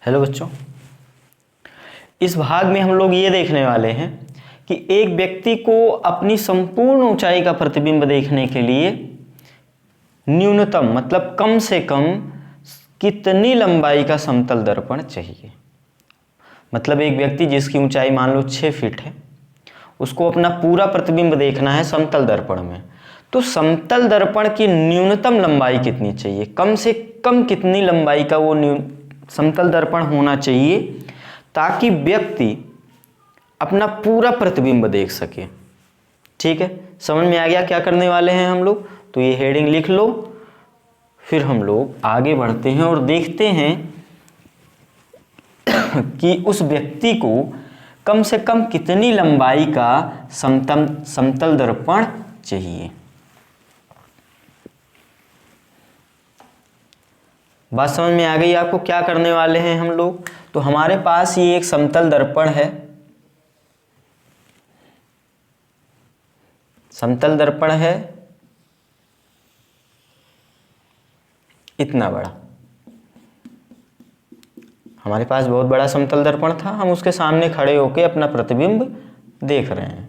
Hello बच्चों, इस भाग में हम लोग ये देखने वाले हैं कि एक व्यक्ति को अपनी संपूर्ण ऊंचाई का प्रतिबिंब देखने के लिए न्यूनतम मतलब कम से कम कितनी लंबाई का समतल दर्पण चाहिए। मतलब एक व्यक्ति जिसकी ऊंचाई मान लो 6 फीट है, उसको अपना पूरा प्रतिबिंब देखना है समतल दर्पण में, तो समतल दर्पण की न्यूनतम लंबाई कितनी चाहिए, कम से कम कितनी लंबाई का वो समतल दर्पण होना चाहिए ताकि व्यक्ति अपना पूरा प्रतिबिंब देख सके। ठीक है, समझ में आ गया क्या करने वाले हैं हम लोग? तो ये हेडिंग लिख लो, फिर हम लोग आगे बढ़ते हैं और देखते हैं कि उस व्यक्ति को कम से कम कितनी लंबाई का समतल दर्पण चाहिए। बात समझ में आ गई आपको? क्या करने वाले हैं हम लोग? तो हमारे पास ये एक समतल दर्पण है, समतल दर्पण है इतना बड़ा। हमारे पास बहुत बड़ा समतल दर्पण था, हम उसके सामने खड़े होकर अपना प्रतिबिंब देख रहे हैं।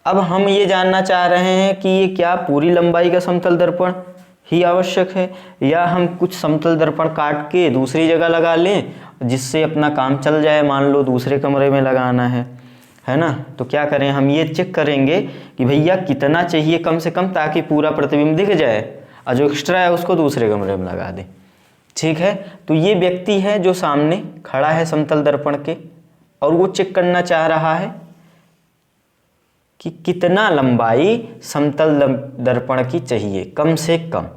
अब हम ये जानना चाह रहे हैं कि ये क्या पूरी लंबाई का समतल दर्पण ही आवश्यक है या हम कुछ समतल दर्पण काट के दूसरी जगह लगा लें जिससे अपना काम चल जाए। मान लो दूसरे कमरे में लगाना है ना, तो क्या करें, हम ये चेक करेंगे कि भैया कितना चाहिए कम से कम ताकि पूरा प्रतिबिंब दिख जाए और जो एक्स्ट्रा है उसको दूसरे कमरे में लगा दें। ठीक है, तो ये व्यक्ति है जो सामने खड़ा है समतल दर्पण के और वो चेक करना चाह रहा है कि कितना लंबाई समतल दर्पण की चाहिए कम से कम।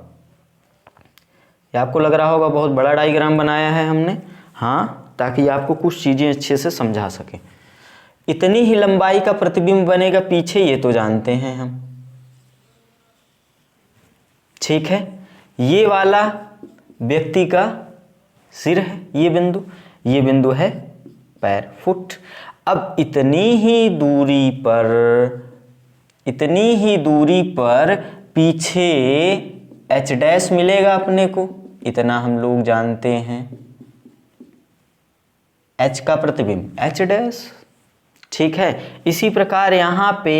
ये आपको लग रहा होगा बहुत बड़ा डायग्राम बनाया है हमने, हाँ, ताकि आपको कुछ चीज़ें अच्छे से समझा सकें। इतनी ही लंबाई का प्रतिबिंब बनेगा पीछे, ये तो जानते हैं हम। ठीक है, ये वाला व्यक्ति का सिर है, ये बिंदु है पैर, फुट। अब इतनी ही दूरी पर पीछे एच डैश मिलेगा अपने को, इतना हम लोग जानते हैं। एच का प्रतिबिंब एच डैश। ठीक है, इसी प्रकार यहाँ पे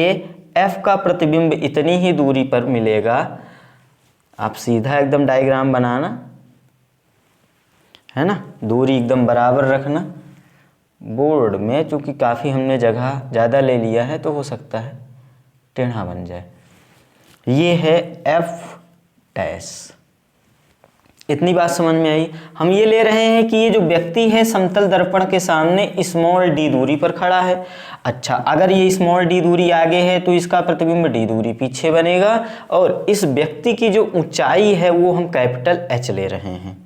एफ का प्रतिबिंब इतनी ही दूरी पर मिलेगा। आप सीधा एकदम डायग्राम बनाना है ना, दूरी एकदम बराबर रखना। बोर्ड में चूंकि काफ़ी हमने जगह ज़्यादा ले लिया है तो हो सकता है टेढ़ा बन जाए। ये है एफ डैश। इतनी बात समझ में आई? हम ये ले रहे हैं कि ये जो व्यक्ति है समतल दर्पण के सामने स्मॉल डी दूरी पर खड़ा है। अच्छा, अगर ये स्मॉल डी दूरी आगे है तो इसका प्रतिबिंब डी दूरी पीछे बनेगा और इस व्यक्ति की जो ऊंचाई है वो हम कैपिटल एच ले रहे हैं,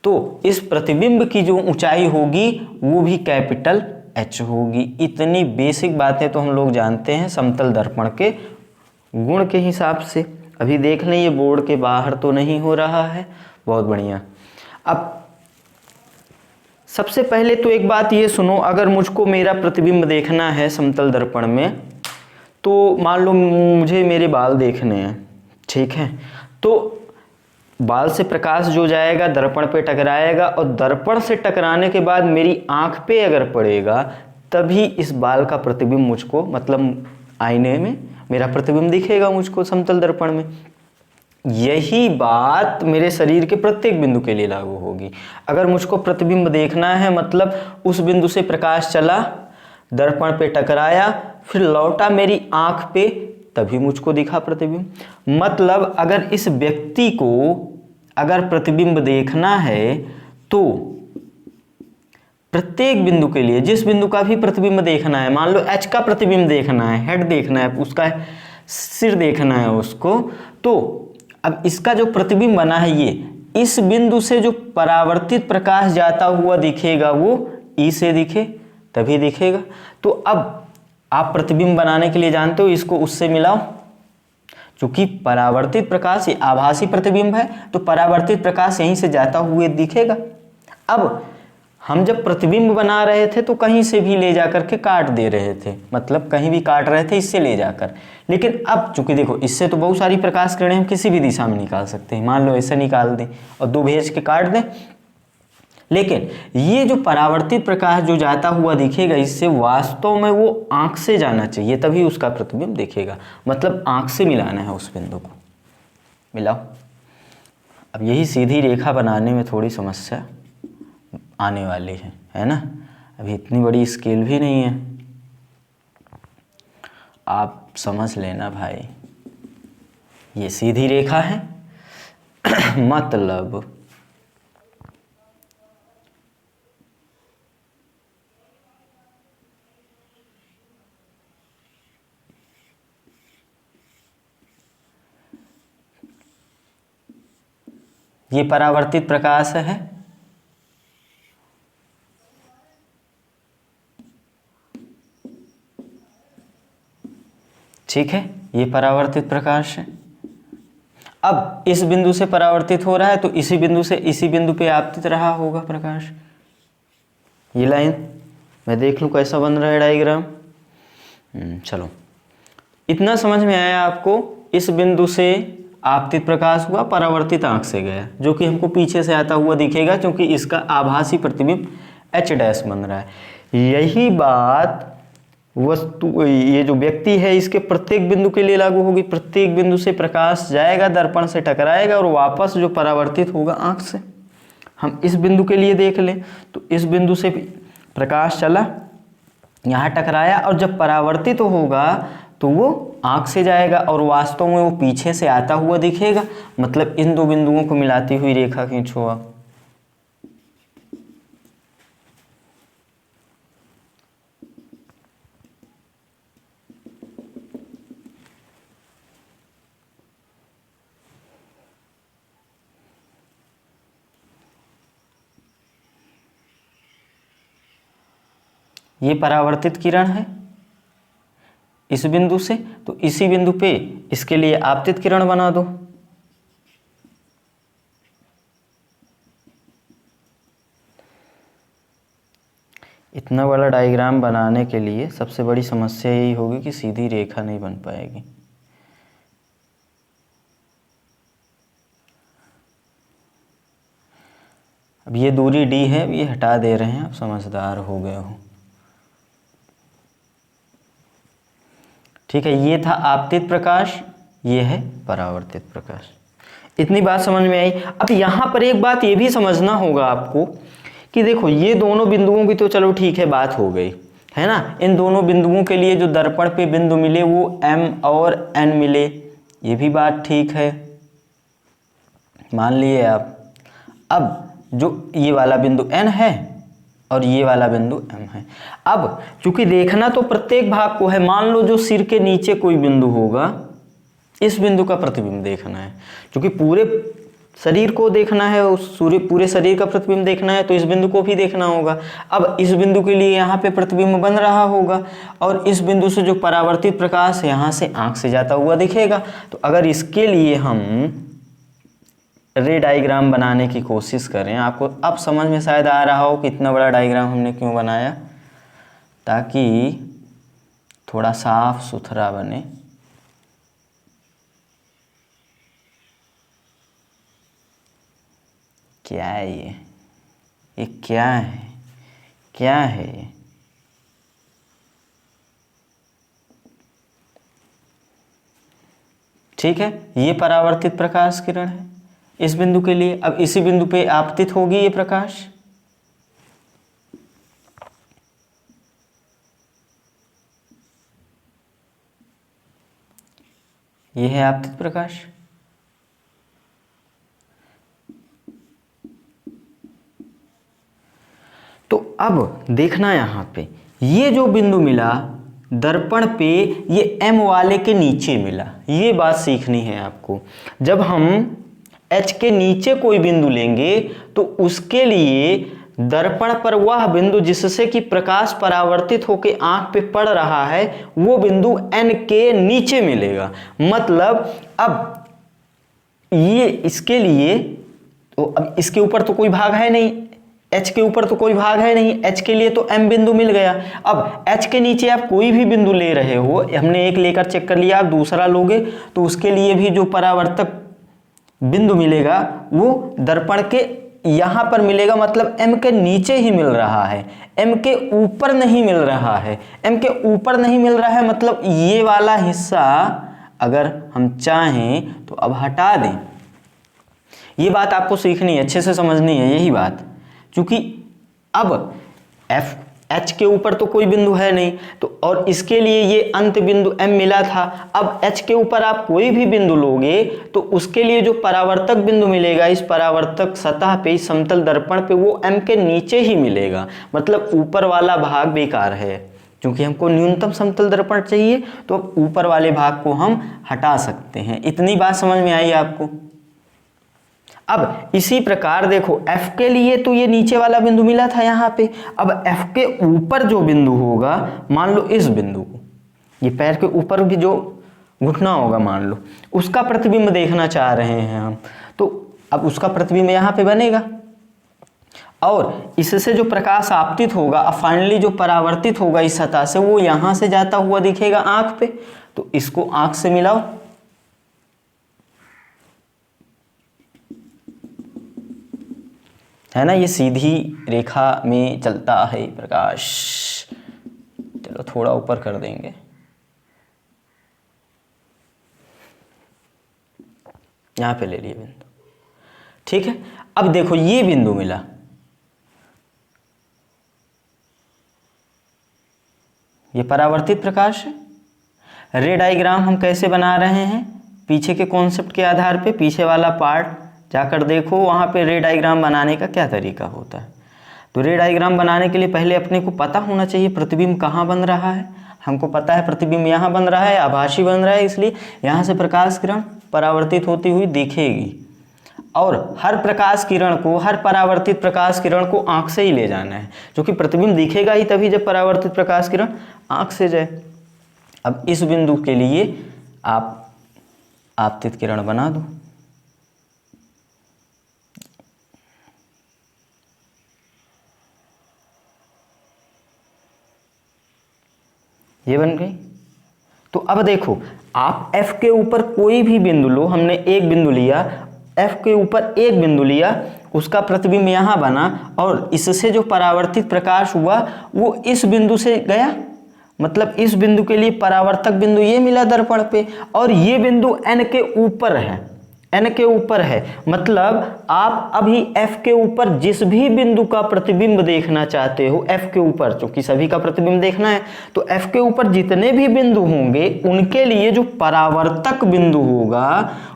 तो इस प्रतिबिंब की जो ऊंचाई होगी वो भी कैपिटल एच होगी। इतनी बेसिक बातें तो हम लोग जानते हैं समतल दर्पण के गुण के हिसाब से। अभी देख लें ये बोर्ड के बाहर तो नहीं हो रहा है, बहुत बढ़िया। अब सबसे पहले तो एक बात ये सुनो, अगर मुझको मेरा प्रतिबिंब देखना है समतल दर्पण में, तो मान लो मुझे मेरे बाल देखने हैं, ठीक है, तो बाल से प्रकाश जो जाएगा दर्पण पे टकराएगा और दर्पण से टकराने के बाद मेरी आंख पे अगर पड़ेगा तभी इस बाल का प्रतिबिंब मुझको, मतलब आईने में मेरा प्रतिबिंब दिखेगा मुझको समतल दर्पण में। यही बात मेरे शरीर के प्रत्येक बिंदु के लिए लागू होगी। अगर मुझको प्रतिबिंब देखना है मतलब उस बिंदु से प्रकाश चला, दर्पण पे टकराया, फिर लौटा मेरी आंख पे, तभी मुझको दिखा प्रतिबिंब। मतलब अगर इस व्यक्ति को अगर प्रतिबिंब देखना है तो प्रत्येक बिंदु के लिए, जिस बिंदु का भी प्रतिबिंब देखना है, मान लो एच का प्रतिबिंब देखना है, हेड देखना है, उसका सिर देखना है उसको, तो अब इसका जो प्रतिबिंब बना है ये इस बिंदु से जो परावर्तित प्रकाश जाता हुआ दिखेगा वो ई से दिखे तभी दिखेगा। तो अब आप प्रतिबिंब बनाने के लिए जानते हो इसको उससे मिलाओ, क्योंकि परावर्तित प्रकाश ये आभासी प्रतिबिंब है तो परावर्तित प्रकाश यहीं से जाता हुआ दिखेगा। अब हम जब प्रतिबिंब बना रहे थे तो कहीं से भी ले जाकर के काट दे रहे थे, मतलब कहीं भी काट रहे थे इससे ले जाकर, लेकिन अब चूंकि देखो इससे तो बहुत सारी प्रकाश किरणें हम किसी भी दिशा में निकाल सकते हैं। मान लो ऐसे निकाल दें और 2 भेज के काट दें, लेकिन ये जो परावर्तित प्रकाश जो जाता हुआ दिखेगा, इससे वास्तव में वो आंख से जाना चाहिए, तभी उसका प्रतिबिंब दिखेगा। मतलब आंख से मिलाना है उस बिंदु को। मिलाओ। अब यही सीधी रेखा बनाने में थोड़ी समस्या आने वाली है ना। अभी इतनी बड़ी स्केल भी नहीं है, आप समझ लेना भाई। ये सीधी रेखा है मतलब ये परावर्तित प्रकाश है, ठीक है, ये परावर्तित प्रकाश है। अब इस बिंदु से परावर्तित हो रहा है तो इसी बिंदु से इसी बिंदु पे आपतित रहा होगा प्रकाश। ये लाइन मैं देख लूँ कैसा बन रहा है डायग्राम। चलो, इतना समझ में आया आपको। इस बिंदु से आपतित प्रकाश हुआ, परावर्तित आंख से गया, जो कि हमको पीछे से आता हुआ दिखेगा क्योंकि इसका आभासी प्रतिबिंब H डैश बन रहा है। यही बात वस्तु, ये जो व्यक्ति है, इसके प्रत्येक बिंदु के लिए लागू होगी। प्रत्येक बिंदु से प्रकाश जाएगा, दर्पण से टकराएगा और वापस जो परावर्तित होगा आंख से। हम इस बिंदु के लिए देख लें तो इस बिंदु से प्रकाश चला, यहाँ टकराया और जब परावर्तित होगा तो वो आंख से जाएगा और वास्तव में वो पीछे से आता हुआ दिखेगा। मतलब इन दो बिंदुओं को मिलाती हुई रेखा खींचो आप। ये परावर्तित किरण है इस बिंदु से, तो इसी बिंदु पे इसके लिए आपतित किरण बना दो। इतना बड़ा डायग्राम बनाने के लिए सबसे बड़ी समस्या यही होगी कि सीधी रेखा नहीं बन पाएगी। अब ये दूरी d है, अब ये हटा दे रहे हैं, आप समझदार हो गए हो। ठीक है, ये था आपतित प्रकाश, ये है परावर्तित प्रकाश। इतनी बात समझ में आई। अब यहाँ पर एक बात ये भी समझना होगा आपको कि देखो, ये दोनों बिंदुओं की तो चलो ठीक है बात हो गई है ना। इन दोनों बिंदुओं के लिए जो दर्पण पे बिंदु मिले वो M और N मिले, ये भी बात ठीक है, मान लिए आप। अब जो ये वाला बिंदु N है और ये वाला बिंदु M है। अब चूंकि देखना तो प्रत्येक भाग को है, मान लो जो सिर के नीचे कोई बिंदु होगा, इस बिंदु का प्रतिबिंब देखना है। क्योंकि पूरे शरीर को देखना है, उस पूरे शरीर का प्रतिबिंब देखना है तो इस बिंदु को भी देखना होगा। अब इस बिंदु के लिए यहाँ पे प्रतिबिंब बन रहा होगा और इस बिंदु से जो परावर्तित प्रकाश यहाँ से आंख से जाता हुआ दिखेगा। तो अगर इसके लिए हम रे डायग्राम बनाने की कोशिश करें, आपको अब समझ में शायद आ रहा हो कि इतना बड़ा डायग्राम हमने क्यों बनाया, ताकि थोड़ा साफ सुथरा बने। क्या है ये क्या है, क्या है ये? ठीक है, ये परावर्तित प्रकाश किरण है इस बिंदु के लिए। अब इसी बिंदु पे आपतित होगी ये प्रकाश, ये है आपतित प्रकाश। तो अब देखना यहाँ पे, ये जो बिंदु मिला दर्पण पे, ये M वाले के नीचे मिला। ये बात सीखनी है आपको। जब हम H के नीचे कोई बिंदु लेंगे तो उसके लिए दर्पण पर वह बिंदु जिससे कि प्रकाश परावर्तित होकर आंख पे पड़ रहा है वो बिंदु N के नीचे मिलेगा। मतलब अब ये इसके लिए तो अब इसके ऊपर तो कोई भाग है नहीं, H के ऊपर तो कोई भाग है नहीं, H के लिए तो M बिंदु मिल गया। अब H के नीचे आप कोई भी बिंदु ले रहे हो, हमने एक लेकर चेक कर लिया, आप दूसरा लोगे तो उसके लिए भी जो परावर्तक बिंदु मिलेगा वो दर्पण के यहाँ पर मिलेगा, मतलब m के नीचे ही मिल रहा है, m के ऊपर नहीं मिल रहा है। m के ऊपर नहीं मिल रहा है मतलब ये वाला हिस्सा अगर हम चाहें तो अब हटा दें। ये बात आपको सीखनी है, अच्छे से समझनी है यही बात, क्योंकि अब h के ऊपर तो कोई बिंदु है नहीं, तो और इसके लिए ये अंत बिंदु m मिला था। अब h के ऊपर आप कोई भी बिंदु लोगे तो उसके लिए जो परावर्तक बिंदु मिलेगा इस परावर्तक सतह पे, इस समतल दर्पण पे, वो m के नीचे ही मिलेगा। मतलब ऊपर वाला भाग बेकार है, क्योंकि हमको न्यूनतम समतल दर्पण चाहिए, तो अब ऊपर वाले भाग को हम हटा सकते हैं। इतनी बात समझ में आई आपको? अब इसी प्रकार देखो F के लिए तो ये नीचे वाला बिंदु मिला था यहाँ पे, अब F के ऊपर जो बिंदु होगा, मान लो इस बिंदु को, ये पैर के ऊपर भी जो घुटना होगा मान लो, उसका प्रतिबिंब देखना चाह रहे हैं हम, तो अब उसका प्रतिबिंब यहाँ पे बनेगा और इससे जो प्रकाश आपतित होगा, अब फाइनली जो परावर्तित होगा इस सतह से, वो यहाँ से जाता हुआ दिखेगा आँख पे। तो इसको आँख से मिलाओ, है ना, ये सीधी रेखा में चलता है प्रकाश। चलो थोड़ा ऊपर कर देंगे, यहाँ पे ले लिए बिंदु, ठीक है। अब देखो ये बिंदु मिला, ये परावर्तित प्रकाश है। रे डायग्राम हम कैसे बना रहे हैं? पीछे के कॉन्सेप्ट के आधार पे, पीछे वाला पार्ट जाकर देखो, वहाँ पे रे डायग्राम बनाने का क्या तरीका होता है। तो रे डायग्राम बनाने के लिए पहले अपने को पता होना चाहिए प्रतिबिंब कहाँ बन रहा है। हमको पता है प्रतिबिंब यहाँ बन रहा है, आभासी बन रहा है, इसलिए यहाँ से प्रकाश किरण परावर्तित होती हुई दिखेगी। और हर प्रकाश किरण को, हर परावर्तित प्रकाश किरण को आँख से ही ले जाना है, क्योंकि प्रतिबिंब दिखेगा ही तभी जब परावर्तित प्रकाश किरण आँख से जाए। अब इस बिंदु के लिए आप आपतित किरण बना दो, ये बन गई। तो अब देखो आप F के ऊपर कोई भी बिंदु लो, हमने एक बिंदु लिया, F के ऊपर एक बिंदु लिया, उसका प्रतिबिंब यहाँ बना और इससे जो परावर्तित प्रकाश हुआ वो इस बिंदु से गया, मतलब इस बिंदु के लिए परावर्तक बिंदु ये मिला दर्पण पे, और ये बिंदु n के ऊपर है, n के ऊपर है। मतलब आप अभी F के ऊपर जिस भी बिंदु का प्रतिबिंब देखना चाहते हो, F के ऊपर, क्योंकि सभी का प्रतिबिंब देखना है, तो F के ऊपर जितने भी बिंदु होंगे उनके लिए जो परावर्तक बिंदु होगा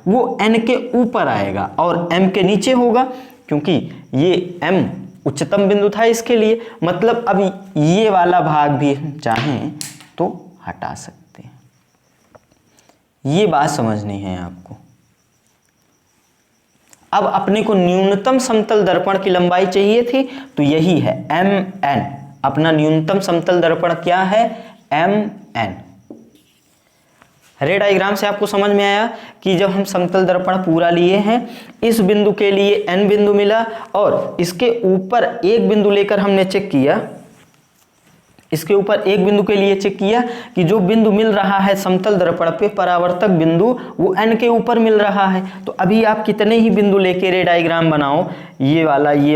वो n के ऊपर आएगा और m के नीचे होगा, क्योंकि ये m उच्चतम बिंदु था इसके लिए। मतलब अब ये वाला भाग भी हम चाहें तो हटा सकते हैं। ये बात समझनी है आपको। अब अपने को न्यूनतम समतल दर्पण की लंबाई चाहिए थी, तो यही है mn। अपना न्यूनतम समतल दर्पण क्या है? mn। रे डायग्राम से आपको समझ में आया कि जब हम समतल दर्पण पूरा लिए हैं, इस बिंदु के लिए n बिंदु मिला और इसके ऊपर एक बिंदु लेकर हमने चेक किया, इसके ऊपर एक बिंदु के लिए चेक किया कि जो बिंदु मिल रहा है समतल दर्पण पे, परावर्तक बिंदु, वो n के ऊपर मिल रहा है। तो अभी आप कितने ही बिंदु लेके रे डायग्राम बनाओ, ये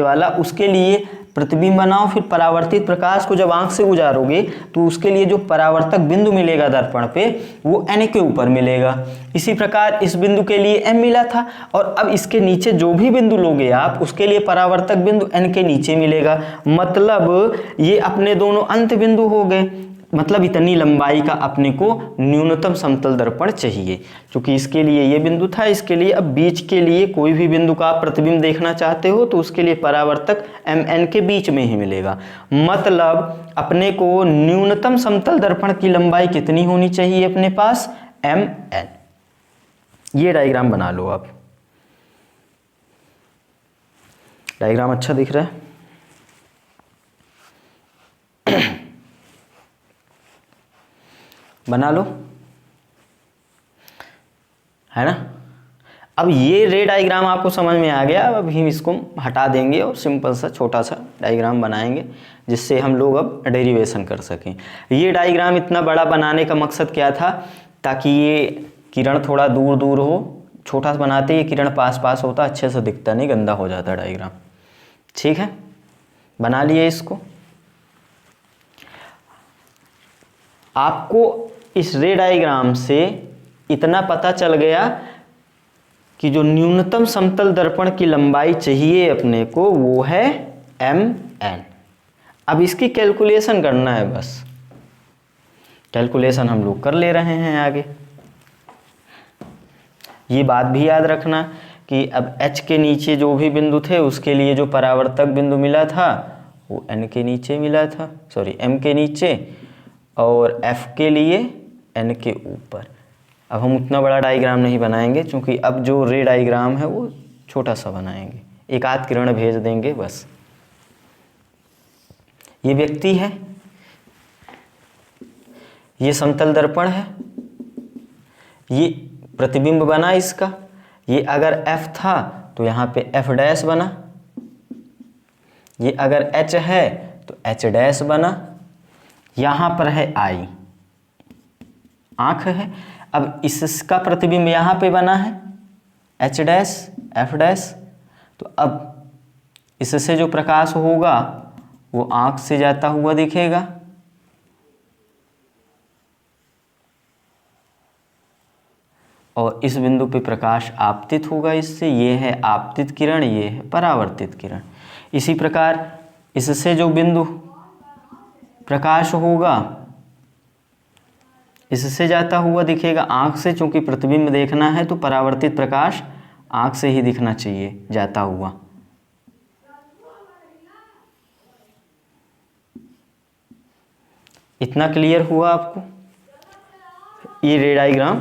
वाला, उसके लिए प्रतिबिंब बनाओ, फिर परावर्तित प्रकाश को जब आंख से गुजारोगे तो उसके लिए जो परावर्तक बिंदु मिलेगा दर्पण पे वो n के ऊपर मिलेगा। इसी प्रकार इस बिंदु के लिए m मिला था और अब इसके नीचे जो भी बिंदु लोगे आप उसके लिए परावर्तक बिंदु n के नीचे मिलेगा। मतलब ये अपने दोनों अंत बिंदु हो गए। मतलब इतनी लंबाई का अपने को न्यूनतम समतल दर्पण चाहिए, क्योंकि इसके लिए ये बिंदु था, इसके लिए। अब बीच के लिए कोई भी बिंदु का आप प्रतिबिंब देखना चाहते हो तो उसके लिए परावर्तक mn के बीच में ही मिलेगा। मतलब अपने को न्यूनतम समतल दर्पण की लंबाई कितनी होनी चाहिए अपने पास? mn। ये डायग्राम बना लो आप। डायग्राम अच्छा दिख रहा है? बना लो, है ना। अब ये रे डायग्राम आपको समझ में आ गया। अब हम इसको हटा देंगे और सिंपल सा छोटा सा डायग्राम बनाएंगे जिससे हम लोग अब डेरिवेशन कर सकें। ये डायग्राम इतना बड़ा बनाने का मकसद क्या था? ताकि ये किरण थोड़ा दूर दूर हो। छोटा बनाते ये किरण पास पास होता, अच्छे से दिखता नहीं, गंदा हो जाता डायग्राम। ठीक है, बना लिए इसको। आपको इस रे डायग्राम से इतना पता चल गया कि जो न्यूनतम समतल दर्पण की लंबाई चाहिए अपने को वो है mn। अब इसकी कैलकुलेशन करना है, बस कैलकुलेशन हम लोग कर ले रहे हैं आगे। ये बात भी याद रखना कि अब h के नीचे जो भी बिंदु थे उसके लिए जो परावर्तक बिंदु मिला था वो n के नीचे मिला था, सॉरी m के नीचे, और f के लिए n के ऊपर। अब हम उतना बड़ा डायग्राम नहीं बनाएंगे क्योंकि अब जो रे डायग्राम है वो छोटा सा बनाएंगे, एक आध किरण भेज देंगे बस। ये व्यक्ति है, ये समतल दर्पण है, ये प्रतिबिंब बना इसका। ये अगर f था तो यहाँ पे f डैश बना, ये अगर h है तो h डैश बना, यहाँ पर है I, आँख है। अब इसका प्रतिबिंब यहाँ पे बना है h डैश f डैश, तो अब इससे जो प्रकाश होगा वो आँख से जाता हुआ दिखेगा, और इस बिंदु पे प्रकाश आपतित होगा इससे। ये है आपतित किरण, ये है परावर्तित किरण। इसी प्रकार इससे जो बिंदु प्रकाश होगा इससे जाता हुआ दिखेगा आँख से, चूंकि प्रतिबिंब देखना है तो परावर्तित प्रकाश आँख से ही दिखना चाहिए जाता हुआ। इतना क्लियर हुआ आपको ये रे डायग्राम।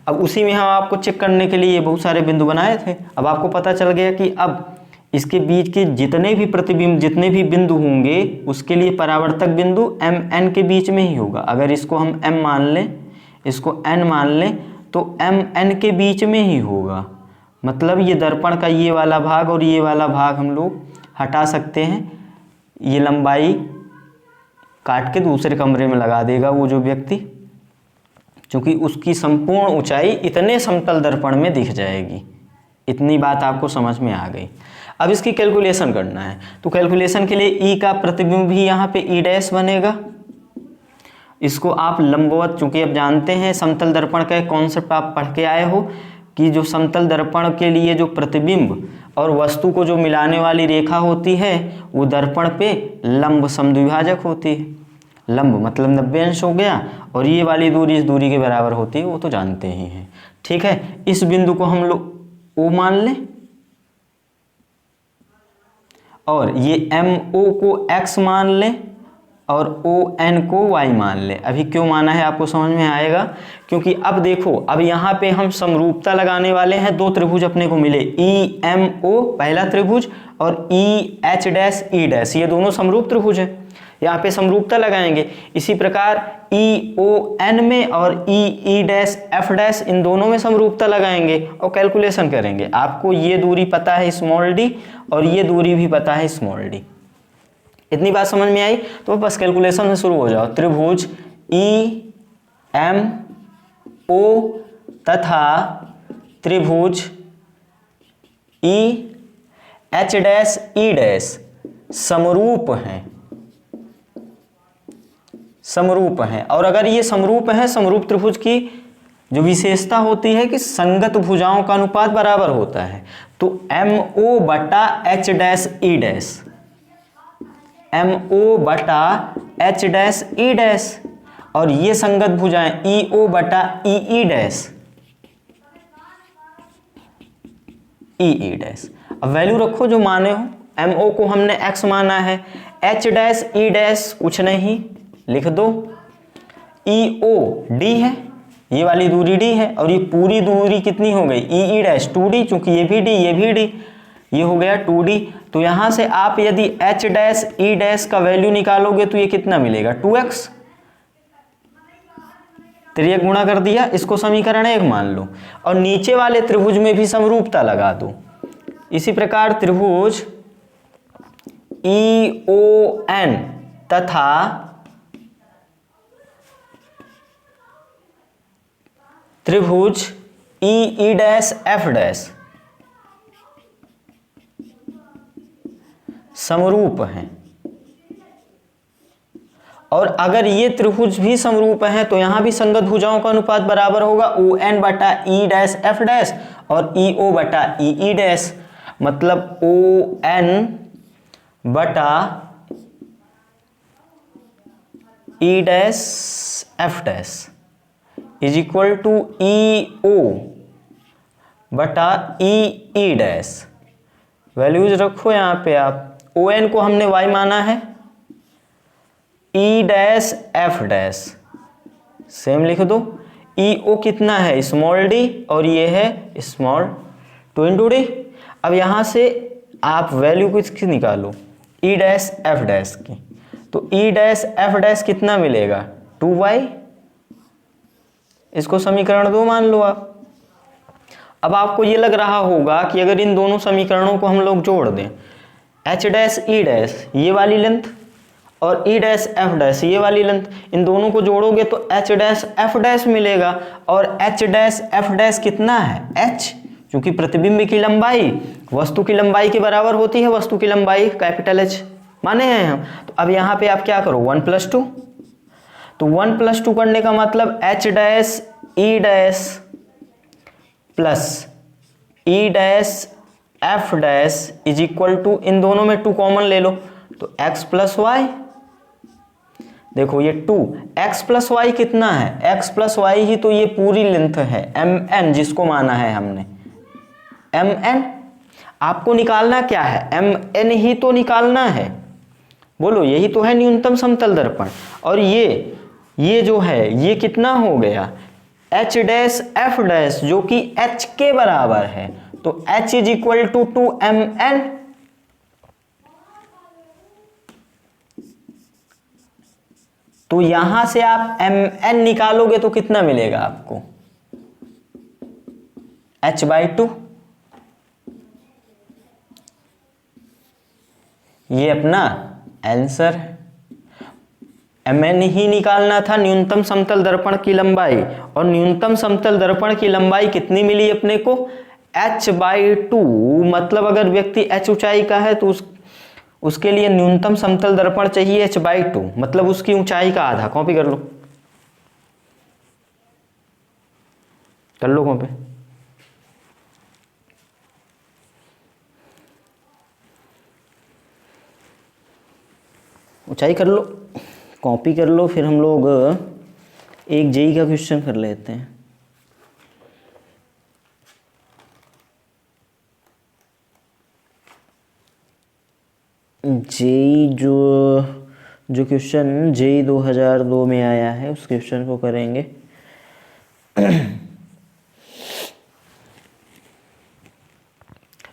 अब उसी में हम आपको चेक करने के लिए बहुत सारे बिंदु बनाए थे। अब आपको पता चल गया कि अब इसके बीच के जितने भी प्रतिबिंब, जितने भी बिंदु होंगे उसके लिए परावर्तक बिंदु m n के बीच में ही होगा। अगर इसको हम m मान लें, इसको n मान लें, तो m n के बीच में ही होगा। मतलब ये दर्पण का ये वाला भाग और ये वाला भाग हम लोग हटा सकते हैं। ये लंबाई काट के दूसरे कमरे में लगा देगा वो जो व्यक्ति, क्योंकि उसकी संपूर्ण ऊंचाई इतने समतल दर्पण में दिख जाएगी। इतनी बात आपको समझ में आ गई। अब इसकी कैलकुलेशन करना है, तो कैलकुलेशन के लिए E का प्रतिबिंब भी यहाँ पे E डैश बनेगा। इसको आप लंबवत, चूंकि आप जानते हैं समतल दर्पण का कॉन्सेप्ट आप पढ़ के आए हो कि जो समतल दर्पण के लिए जो प्रतिबिंब और वस्तु को जो मिलाने वाली रेखा होती है वो दर्पण पे लंब समद्विभाजक होती है। लंब मतलब 90 अंश हो गया, और ये वाली दूरी इस दूरी के बराबर होती है, वो तो जानते ही हैं। ठीक है, इस बिंदु को हम लोग O मान लें, और ये MO को X मान लें, और ON को Y मान लें। अभी क्यों माना है आपको समझ में आएगा, क्योंकि अब देखो, अब यहाँ पे हम समरूपता लगाने वाले हैं। दो त्रिभुज अपने को मिले, EMO पहला त्रिभुज और EH डैश E डैश, ये दोनों समरूप त्रिभुज हैं। यहाँ पे समरूपता लगाएंगे। इसी प्रकार EON में और EE डैश F डैश, इन दोनों में समरूपता लगाएंगे और कैलकुलेशन करेंगे। आपको ये दूरी पता है स्मॉल d, और ये दूरी भी पता है स्मॉल d। इतनी बात समझ में आई तो बस कैलकुलेशन में शुरू हो जाओ। त्रिभुज EMO तथा त्रिभुज EH डैश E डैश समरूप हैं, समरूप हैं। और अगर ये समरूप हैं, समरूप त्रिभुज की जो विशेषता होती है कि संगत भुजाओं का अनुपात बराबर होता है, तो MO बटा H dash E dash, MO बटा H डैश E डैश, और ये संगत भुजाएं EO बटा EE डैश, EE डैश। अब वैल्यू रखो जो माने हो। MO को हमने X माना है, H डैश E डैश कुछ नहीं, लिख दो। EO D है, ये वाली दूरी D है, और ये पूरी दूरी कितनी हो गई EE डैश 2D, चूंकि ये भी D ये भी D, ये हो गया 2D। तो यहाँ से आप यदि H डैश E डैश का वैल्यू निकालोगे तो ये कितना मिलेगा 2x। त्रिय गुणा कर दिया, इसको समीकरण 1 मान लो, और नीचे वाले त्रिभुज में भी समरूपता लगा दो। इसी प्रकार त्रिभुज EON तथा त्रिभुज EE डैश F डैश समरूप हैं, और अगर ये त्रिभुज भी समरूप हैं तो यहां भी संगत भुजाओं का अनुपात बराबर होगा ON बटा E डैश F डैश और EO बटा EE डैश। मतलब ON बटा E dash F dash is equal to EO बटा EE डैश। वैल्यूज रखो यहाँ पे आप। ON को हमने y माना है, E dash F dash same लिख दो। EO कितना है स्मॉल d और ये है स्मॉल 2 इंटू डी। अब यहाँ से आप वैल्यू किसकी निकालो E डैश F डैश की, तो E डैश F डैश कितना मिलेगा 2y। इसको समीकरण 2 मान लो आप। अब आपको ये लग रहा होगा कि अगर इन दोनों समीकरणों को हम लोग जोड़ दें, H डैश E डैश ये वाली लेंथ और E डैश F डैश ये वाली लेंथ, इन दोनों को जोड़ोगे तो H डैश F डैश मिलेगा। और H डैश F डैश कितना है H, क्योंकि प्रतिबिंब की लंबाई वस्तु की लंबाई के बराबर होती है, वस्तु की लंबाई कैपिटल H माने हैं हम। तो अब यहाँ पे आप क्या करो 1 + 2, तो 1 + 2 करने का मतलब H dash E dash plus E dash F dash is equal to, इन दोनों में 2 कॉमन ले लो तो x प्लस वाई। देखो ये 2 x प्लस वाई कितना है x प्लस वाई ही तो ये पूरी लेंथ है mn जिसको माना है हमने mn। आपको निकालना क्या है mn ही तो निकालना है, बोलो यही तो है न्यूनतम समतल दर्पण। और ये जो है ये कितना हो गया H डैश F डैश जो कि H के बराबर है, तो H is equal to 2mn। तो यहां से आप mn निकालोगे तो कितना मिलेगा आपको h/2। ये अपना आंसर है। mn ही निकालना था न्यूनतम समतल दर्पण की लंबाई, और न्यूनतम समतल दर्पण की लंबाई कितनी मिली अपने को h/2। मतलब अगर व्यक्ति h ऊंचाई का है तो उसके लिए न्यूनतम समतल दर्पण चाहिए h/2, मतलब उसकी ऊंचाई का आधा। कॉपी कर लो, कर लो कॉपी। ऊंचाई कर लो, कॉपी कर लो। फिर हम लोग एक जेई का क्वेश्चन कर लेते हैं। जेई जो क्वेश्चन जेई 2002 में आया है उस क्वेश्चन को करेंगे।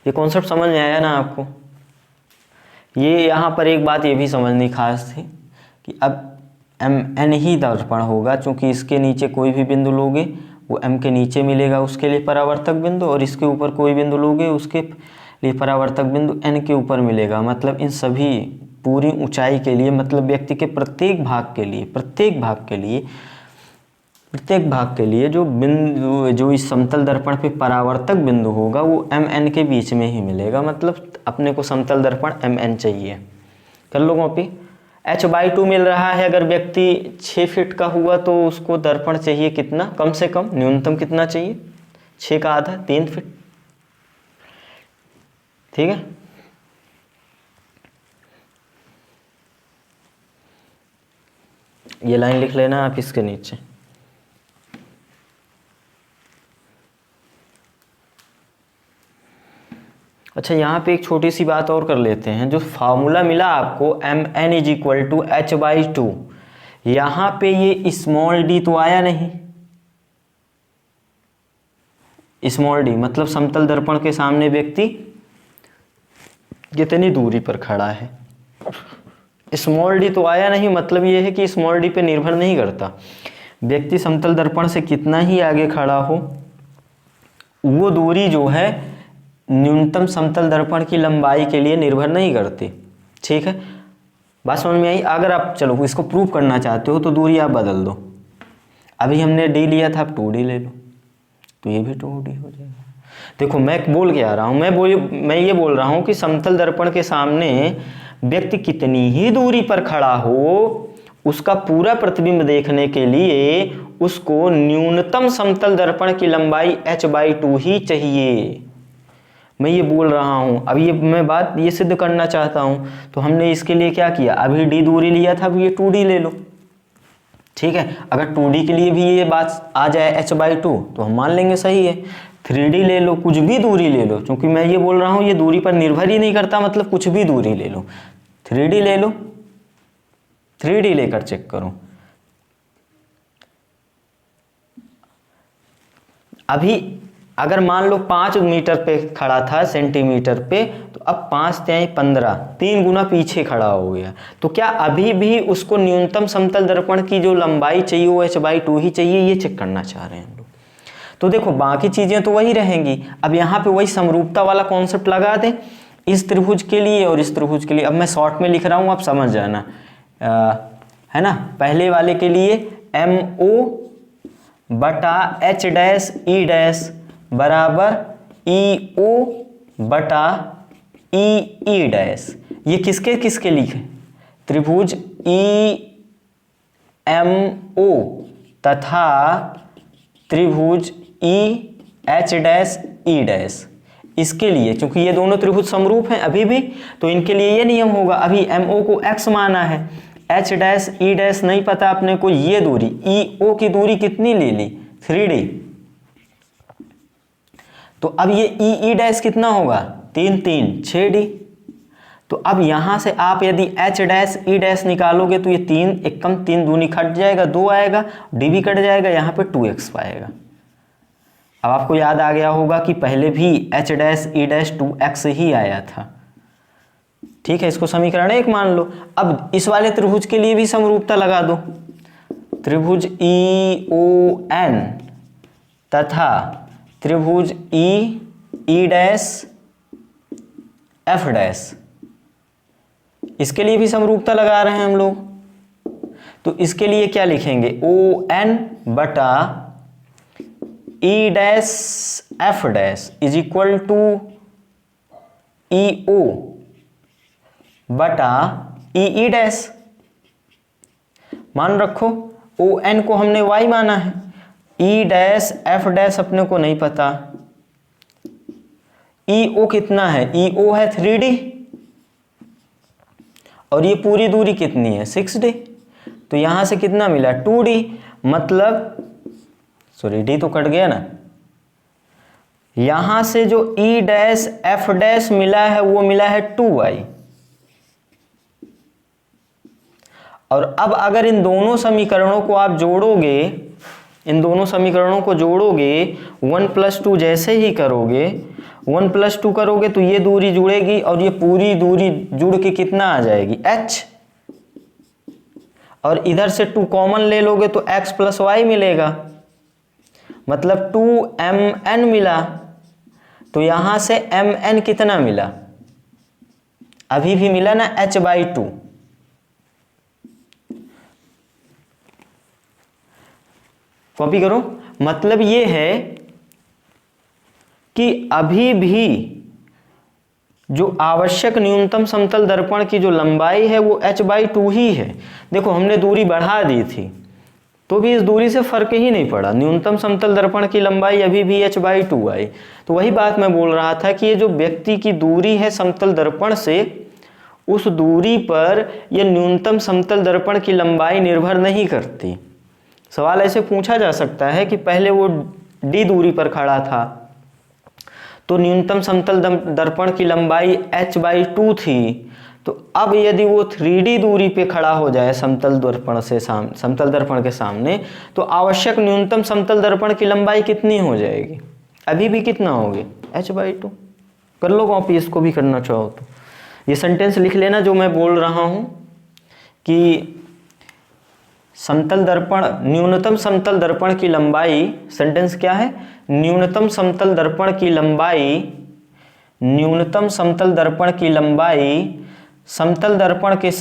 ये कॉन्सेप्ट समझ में आया ना आपको। ये यहाँ पर एक बात ये भी समझनी खास थी कि अब mn ही दर्पण होगा, क्योंकि इसके नीचे कोई भी बिंदु लोगे वो m के नीचे मिलेगा उसके लिए परावर्तक बिंदु, और इसके ऊपर कोई बिंदु लोगे उसके लिए परावर्तक बिंदु n के ऊपर मिलेगा। मतलब इन सभी पूरी ऊंचाई के लिए, मतलब व्यक्ति के प्रत्येक भाग के लिए जो बिंदु जो इस समतल दर्पण पे परावर्तक बिंदु होगा वो mn के बीच में ही मिलेगा। मतलब अपने को समतल दर्पण mn चाहिए। कर लो कॉपी। h/2 मिल रहा है। अगर व्यक्ति 6 फीट का हुआ तो उसको दर्पण चाहिए कितना, कम से कम न्यूनतम कितना चाहिए 6 का आधा 3 फीट। ठीक है, ये लाइन लिख लेना आप इसके नीचे। अच्छा, यहाँ पे एक छोटी सी बात और कर लेते हैं। जो फार्मूला मिला आपको mn is equal to h/2, यहाँ पे ये स्मॉल d तो आया नहीं। स्मॉल d मतलब समतल दर्पण के सामने व्यक्ति कितनी दूरी पर खड़ा है। स्मॉल d तो आया नहीं, मतलब ये है कि स्मॉल d पे निर्भर नहीं करता। व्यक्ति समतल दर्पण से कितना ही आगे खड़ा हो, वो दूरी जो है न्यूनतम समतल दर्पण की लंबाई के लिए निर्भर नहीं करती। ठीक है, बात समझ में आई। अगर आप चलो इसको प्रूव करना चाहते हो तो दूरी आप बदल दो। अभी हमने d लिया था, आप 2d ले लो तो ये भी 2d हो जाएगा। देखो मैं बोल के आ रहा हूँ, मैं ये बोल रहा हूँ कि समतल दर्पण के सामने व्यक्ति कितनी ही दूरी पर खड़ा हो, उसका पूरा प्रतिबिंब देखने के लिए उसको न्यूनतम समतल दर्पण की लंबाई h/2 ही चाहिए। मैं ये बोल रहा हूँ, अब ये मैं बात ये सिद्ध करना चाहता हूँ, तो हमने इसके लिए क्या किया, अभी d दूरी लिया था, अब ये 2d ले लो। ठीक है, अगर 2d के लिए भी ये बात आ जाए h/2 तो हम मान लेंगे सही है। 3d ले लो, कुछ भी दूरी ले लो, क्योंकि मैं ये बोल रहा हूँ ये दूरी पर निर्भर ही नहीं करता, मतलब कुछ भी दूरी ले लो। 3d ले लो, 3d लेकर चेक करो। अभी अगर मान लो 5 मीटर पे खड़ा था सेंटीमीटर पे, तो अब 5 × 15, 3 गुना पीछे खड़ा हो गया, तो क्या अभी भी उसको न्यूनतम समतल दर्पण की जो लंबाई चाहिए वो h/2 ही चाहिए, ये चेक करना चाह रहे हैं हम लोग। तो देखो बाकी चीजें तो वही रहेंगी, अब यहाँ पे वही समरूपता वाला कॉन्सेप्ट लगा दें इस त्रिभुज के लिए और इस त्रिभुज के लिए। अब मैं शॉर्ट में लिख रहा हूँ, आप समझ जाना, है ना। पहले वाले के लिए MO बटा H' E' बराबर EO बटा EE'। ये किसके किसके लिखे, त्रिभुज EMO तथा त्रिभुज EH'E', इसके लिए, क्योंकि ये दोनों त्रिभुज समरूप हैं अभी भी, तो इनके लिए ये नियम होगा। अभी MO को x माना है, H', नहीं पता अपने को, ये दूरी EO की दूरी कितनी ले ली, 3d, तो अब ये EE' कितना होगा, 3 3 6d। तो अब यहां से आप यदि H', E' निकालोगे तो ये 3 एक कम 3 दूनी कट जाएगा, 2 आएगा, d भी कट जाएगा, यहाँ पे 2x पाएगा। अब आपको याद आ गया होगा कि पहले भी H', E' 2x ही आया था। ठीक है, इसको समीकरण 1 मान लो। अब इस वाले त्रिभुज के लिए भी समरूपता लगा दो, त्रिभुज EON तथा त्रिभुज EE', F', इसके लिए भी समरूपता लगा रहे हैं हम लोग। तो इसके लिए क्या लिखेंगे, ON बटा E', is equal to EO बटा EE'। मान रखो ON को हमने y माना है, E', F' अपने को नहीं पता, EO कितना है, EO है 3d, और ये पूरी दूरी कितनी है, 6d, तो यहां से कितना मिला, 2d, मतलब सॉरी d तो कट गया ना, यहां से जो E', F' मिला है वो मिला है 2y। और अब अगर इन दोनों समीकरणों को आप जोड़ोगे, इन दोनों समीकरणों को जोड़ोगे, 1 + 2 जैसे ही करोगे, 1 + 2 करोगे तो ये दूरी जुड़ेगी और ये पूरी दूरी जुड़ के कितना आ जाएगी, h, और इधर से 2 कॉमन ले लोगे तो x + y मिलेगा, मतलब 2mn मिला। तो यहां से mn कितना मिला, अभी भी मिला ना, h/2। कॉपी करो, मतलब ये है कि अभी भी जो आवश्यक न्यूनतम समतल दर्पण की जो लंबाई है वो h/2 ही है। देखो हमने दूरी बढ़ा दी थी तो भी इस दूरी से फर्क ही नहीं पड़ा, न्यूनतम समतल दर्पण की लंबाई अभी भी h/2 आई। तो वही बात मैं बोल रहा था कि ये जो व्यक्ति की दूरी है समतल दर्पण से, उस दूरी पर यह न्यूनतम समतल दर्पण की लंबाई निर्भर नहीं करती। सवाल ऐसे पूछा जा सकता है कि पहले वो d दूरी पर खड़ा था तो न्यूनतम समतल दर्पण की लंबाई h/2 थी, तो अब यदि वो 3d दूरी पे खड़ा हो जाए समतल दर्पण के सामने, तो आवश्यक न्यूनतम समतल दर्पण की लंबाई कितनी हो जाएगी, अभी भी कितना होगी, h/2। कर लो कॉपी, इसको भी करना चाहो तो ये सेंटेंस लिख लेना जो मैं बोल रहा हूँ कि समतल दर्पण, न्यूनतम समतल दर्पण की लंबाई, सेंटेंस क्या है, न्यूनतम समतल दर्पण की लंबाई, न्यूनतम समतल दर्पण की लंबाई समतल दर्पण के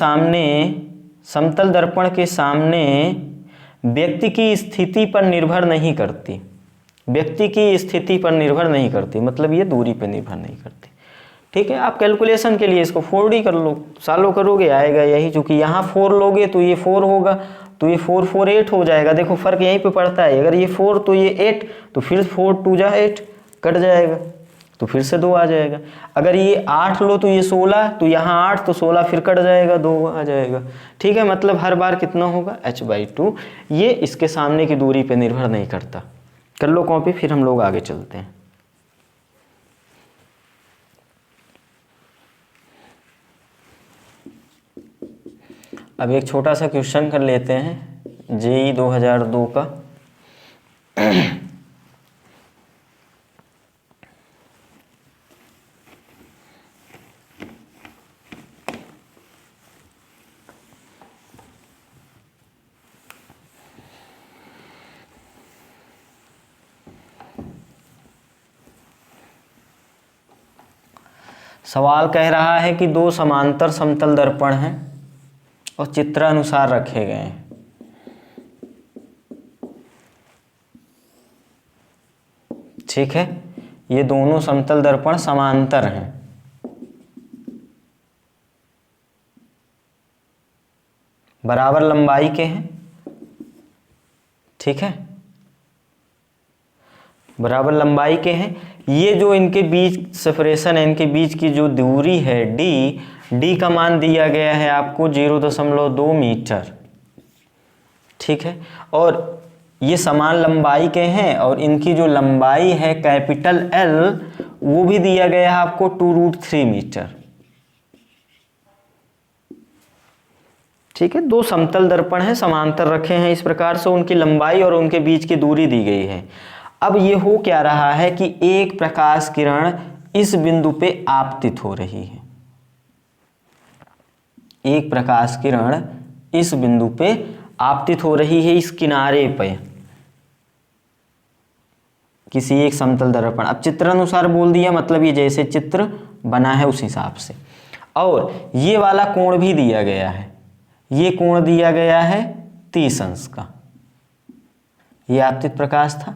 सामने व्यक्ति की स्थिति पर निर्भर नहीं करती। व्यक्ति की स्थिति पर निर्भर नहीं करती, मतलब ये दूरी पर निर्भर नहीं करती। ठीक है, आप कैलकुलेशन के लिए इसको 4D कर लो, सॉल्व करोगे आएगा यही, चूंकि यहाँ 4 लोगे तो ये 4 होगा, तो ये 4 4 8 हो जाएगा। देखो फर्क यहीं पे पड़ता है, अगर ये 4 तो ये 8, तो फिर 4 2 जा 8 कट जाएगा, तो फिर से 2 आ जाएगा। अगर ये 8 लो तो ये 16, तो यहाँ 8 तो 16 फिर कट जाएगा, 2 आ जाएगा। ठीक है, मतलब हर बार कितना होगा h/2, ये इसके सामने की दूरी पे निर्भर नहीं करता। कर लो कॉपी, फिर हम लोग आगे चलते हैं। अब एक छोटा सा क्वेश्चन कर लेते हैं JEE 2002 का। सवाल कह रहा है कि 2 समांतर समतल दर्पण हैं और चित्रानुसार रखे गए हैं। ठीक है, ये दोनों समतल दर्पण समांतर हैं। बराबर लंबाई के हैं। ठीक है, बराबर लंबाई के हैं। ये जो इनके बीच सेपरेशन है, इनके बीच की जो दूरी है d का मान दिया गया है आपको 0.2 मीटर। ठीक है, और ये समान लंबाई के हैं और इनकी जो लंबाई है कैपिटल L वो भी दिया गया है आपको 2√3 मीटर। ठीक है, 2 समतल दर्पण हैं, समांतर रखे हैं इस प्रकार से, उनकी लंबाई और उनके बीच की दूरी दी गई है। अब ये हो क्या रहा है कि एक प्रकाश किरण इस बिंदु पे आपतित हो रही है। एक प्रकाश किरण इस बिंदु पे आपतित हो रही है, इस किनारे पे किसी एक समतल दर्पण। अब चित्र अनुसार बोल दिया, मतलब ये जैसे चित्र बना है उस हिसाब से। और ये वाला कोण भी दिया गया है, ये कोण दिया गया है 30 अंश का। ये आपतित प्रकाश था,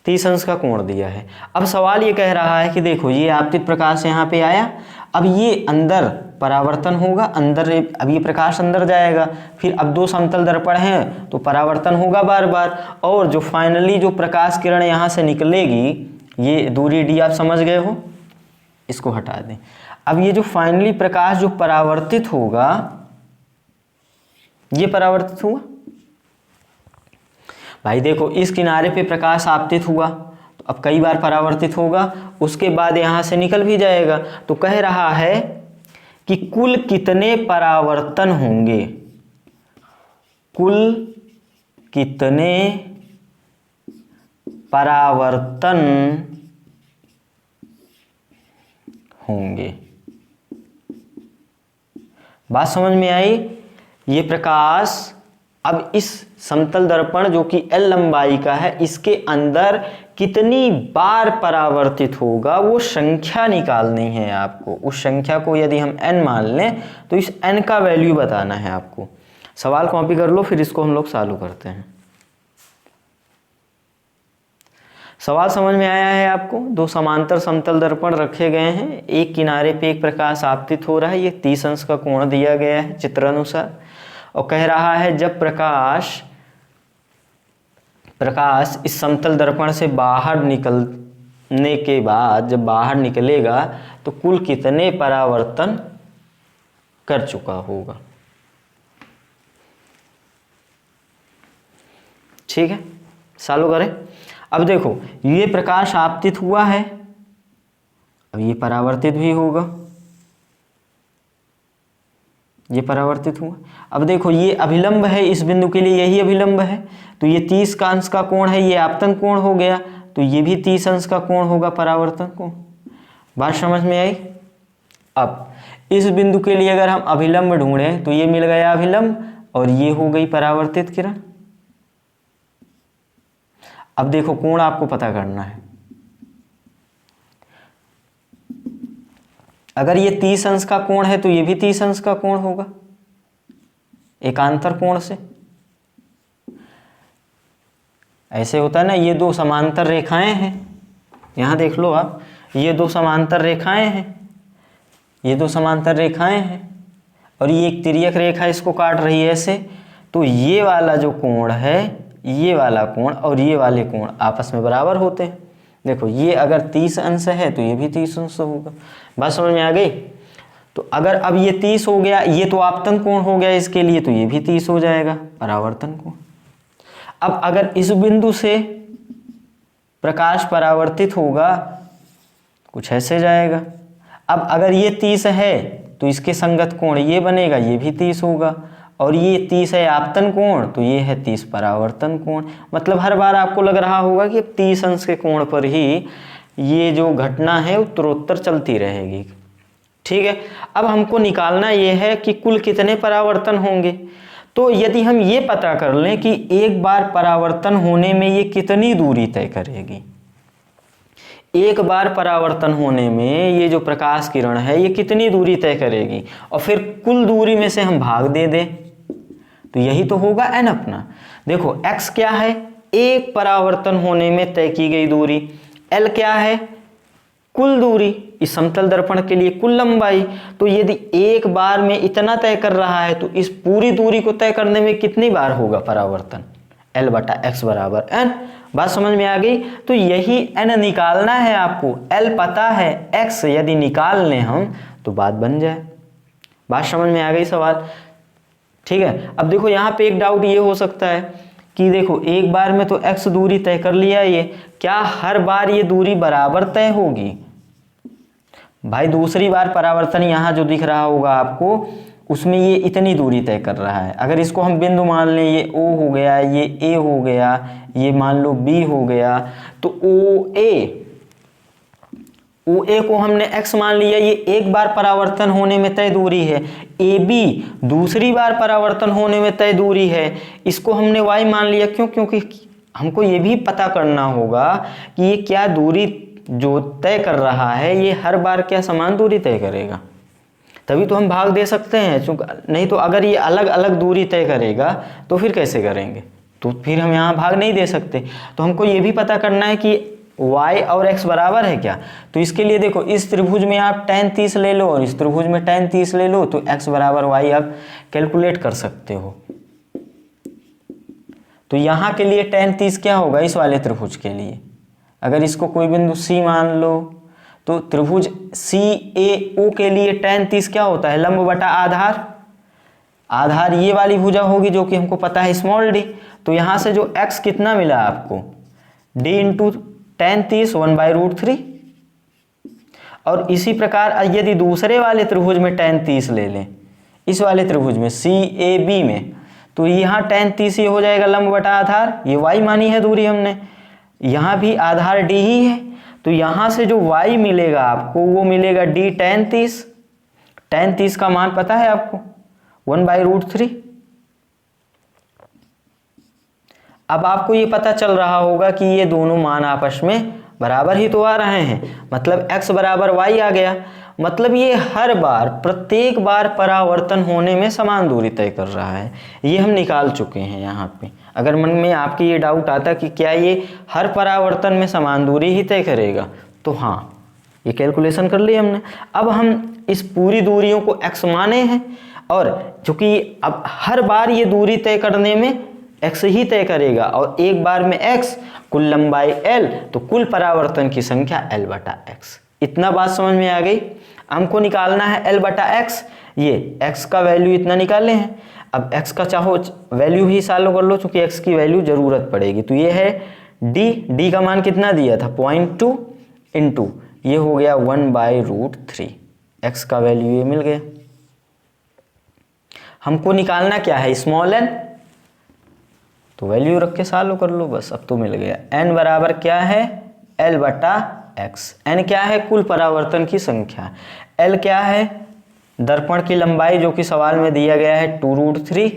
30 अंश का कोण दिया है। अब सवाल ये कह रहा है कि देखो ये आपतित प्रकाश यहाँ पे आया, अब ये अंदर परावर्तन होगा, अंदर अब ये प्रकाश अंदर जाएगा, फिर अब 2 समतल दर्पण हैं तो परावर्तन होगा बार बार, और जो फाइनली जो प्रकाश किरण यहाँ से निकलेगी, ये दूरी d आप समझ गए हो, इसको हटा दें। अब ये जो फाइनली प्रकाश जो परावर्तित होगा, ये परावर्तित हुआ। भाई देखो इस किनारे पे प्रकाश आपतित हुआ तो अब कई बार परावर्तित होगा, उसके बाद यहाँ से निकल भी जाएगा। तो कह रहा है कि कुल कितने परावर्तन होंगे, कुल कितने परावर्तन होंगे। बात समझ में आई? ये प्रकाश अब इस समतल दर्पण जो कि L लंबाई का है, इसके अंदर कितनी बार परावर्तित होगा वो संख्या निकालनी है आपको। उस संख्या को यदि हम n मान लें तो इस n का वैल्यू बताना है आपको। सवाल कॉपी कर लो, फिर इसको हम लोग चालू करते हैं। सवाल समझ में आया है आपको? 2 समांतर समतल दर्पण रखे गए हैं, एक किनारे पे एक प्रकाश आपतित हो रहा है, ये 30 अंश का कोण दिया गया है चित्रानुसार, और कह रहा है जब प्रकाश इस समतल दर्पण से बाहर निकलने के बाद, जब बाहर निकलेगा तो कुल कितने परावर्तन कर चुका होगा। ठीक है, चालू करें। अब देखो ये प्रकाश आपतित हुआ है, अब ये परावर्तित भी होगा, ये परावर्तित हुआ। अब देखो ये अभिलंब है इस बिंदु के लिए, यही अभिलंब है, तो ये 30 का अंश का कोण है, ये आपतन कोण हो गया, तो ये भी 30 अंश का कोण होगा, परावर्तन कोण। बात समझ में आई? अब इस बिंदु के लिए अगर हम अभिलंब ढूंढें तो ये मिल गया अभिलंब और ये हो गई परावर्तित किरण। अब देखो कोण आपको पता करना है, अगर ये 30 अंश का कोण है तो ये भी 30 अंश का कोण होगा एकांतर कोण से। ऐसे होता है ना, ये दो समांतर रेखाएं हैं, यहाँ देख लो आप, ये दो समांतर रेखाएं हैं, ये दो समांतर रेखाएं हैं और ये एक तिर्यक रेखा इसको काट रही है ऐसे। तो ये वाला जो कोण है, ये वाला कोण और ये वाले कोण आपस में बराबर होते हैं। देखो ये अगर 30 अंश है तो ये भी 30 अंश होगा। बात समझ में आ गई? तो अगर अब ये 30 हो गया, ये तो आपतन कोण हो गया इसके लिए, तो ये भी 30 हो जाएगा परावर्तन कोण। अब अगर इस बिंदु से प्रकाश परावर्तित होगा कुछ ऐसे जाएगा। अब अगर ये 30 है तो इसके संगत कोण ये बनेगा, ये भी 30 होगा, और ये 30 है आपतन कोण तो ये है 30 परावर्तन कोण। मतलब हर बार आपको लग रहा होगा कि 30 अंश के कोण पर ही ये जो घटना है उत्तरोत्तर चलती रहेगी। ठीक है, अब हमको निकालना ये है कि कुल कितने परावर्तन होंगे। तो यदि हम ये पता कर लें कि एक बार परावर्तन होने में ये कितनी दूरी तय करेगी, एक बार परावर्तन होने में ये जो प्रकाश किरण है ये कितनी दूरी तय करेगी, और फिर कुल दूरी में से हम भाग दे दें, तो यही तो होगा n अपना। देखो x क्या है, एक परावर्तन होने में तय की गई दूरी, l क्या है, कुल दूरी, इस समतल दर्पण के लिए कुल लंबाई। तो यदि एक बार में इतना तय कर रहा है तो इस पूरी दूरी को तय करने में कितनी बार होगा परावर्तन, l बटा x बराबर n। बात समझ में आ गई? तो यही n निकालना है आपको, l पता है, x यदि निकाल लें हम तो बात बन जाए। बात समझ में आ गई सवाल? ठीक है। अब देखो यहाँ पे एक डाउट ये हो सकता है कि देखो एक बार में तो x दूरी तय कर लिया, ये क्या हर बार ये दूरी बराबर तय होगी? भाई दूसरी बार परावर्तन यहाँ जो दिख रहा होगा आपको उसमें ये इतनी दूरी तय कर रहा है। अगर इसको हम बिंदु मान लें, ये O हो गया, ये A हो गया, ये मान लो B हो गया, तो OA को हमने x मान लिया, ये एक बार परावर्तन होने में तय दूरी है। AB दूसरी बार परावर्तन होने में तय दूरी है, इसको हमने y मान लिया। क्यों? क्योंकि हमको ये भी पता करना होगा कि ये क्या दूरी जो तय कर रहा है ये हर बार क्या समान दूरी तय करेगा, तभी तो हम भाग दे सकते हैं। चूंकि नहीं तो अगर ये अलग अलग दूरी तय करेगा तो फिर कैसे करेंगे, तो फिर हम यहाँ भाग नहीं दे सकते। तो हमको ये भी पता करना है कि y और x बराबर है क्या। तो इसके लिए देखो इस त्रिभुज में आप tan 30 ले लो और इस त्रिभुज में tan 30 ले लो, तो x बराबर y आप कैलकुलेट कर सकते हो। तो यहाँ के लिए tan 30 क्या होगा इस वाले त्रिभुज के लिए, अगर इसको कोई बिंदु C मान लो तो त्रिभुज CAO के लिए tan 30 क्या होता है, लंब बटा आधार। आधार ये वाली भुजा होगी जो कि हमको पता है स्मॉल d। तो यहाँ से जो x कितना मिला आपको, d इंटू tan 30 1/√3। और इसी प्रकार यदि दूसरे वाले त्रिभुज में tan 30 ले लें, इस वाले त्रिभुज में CAB में, तो यहाँ tan 30 ये हो जाएगा लंब बटा आधार, ये y मानी है दूरी हमने, यहाँ भी आधार d ही है। तो यहाँ से जो y मिलेगा आपको वो मिलेगा d tan 30। tan 30 का मान पता है आपको 1/√3। अब आपको ये पता चल रहा होगा कि ये दोनों मान आपस में बराबर ही तो आ रहे हैं, मतलब x बराबर y आ गया। मतलब ये हर बार प्रत्येक बार परावर्तन होने में समान दूरी तय कर रहा है, ये हम निकाल चुके हैं यहाँ पे। अगर मन में आपकी ये डाउट आता कि क्या ये हर परावर्तन में समान दूरी ही तय करेगा, तो हाँ ये कैलकुलेशन कर ली हमने। अब हम इस पूरी दूरियों को x माने हैं, और चूंकि अब हर बार ये दूरी तय करने में x ही तय करेगा, और एक बार में x, कुल लंबाई l, तो कुल परावर्तन की संख्या l बटा x। इतना बात समझ में आ गई। हमको निकालना है l बटा x, ये x का वैल्यू इतना निकाले हैं। अब x का चाहो वैल्यू ही सॉल्व कर लो, चूंकि x की वैल्यू जरूरत पड़ेगी। तो ये है d का मान कितना दिया था 0.2 इंटू ये हो गया 1/√3, x का वैल्यू ये मिल गया। हमको निकालना क्या है स्मॉल n, तो वैल्यू रख के सॉल्व कर लो बस, अब तो मिल गया। n बराबर क्या है l बटा x। n क्या है कुल परावर्तन की संख्या, l क्या है दर्पण की लंबाई जो कि सवाल में दिया गया है 2√3।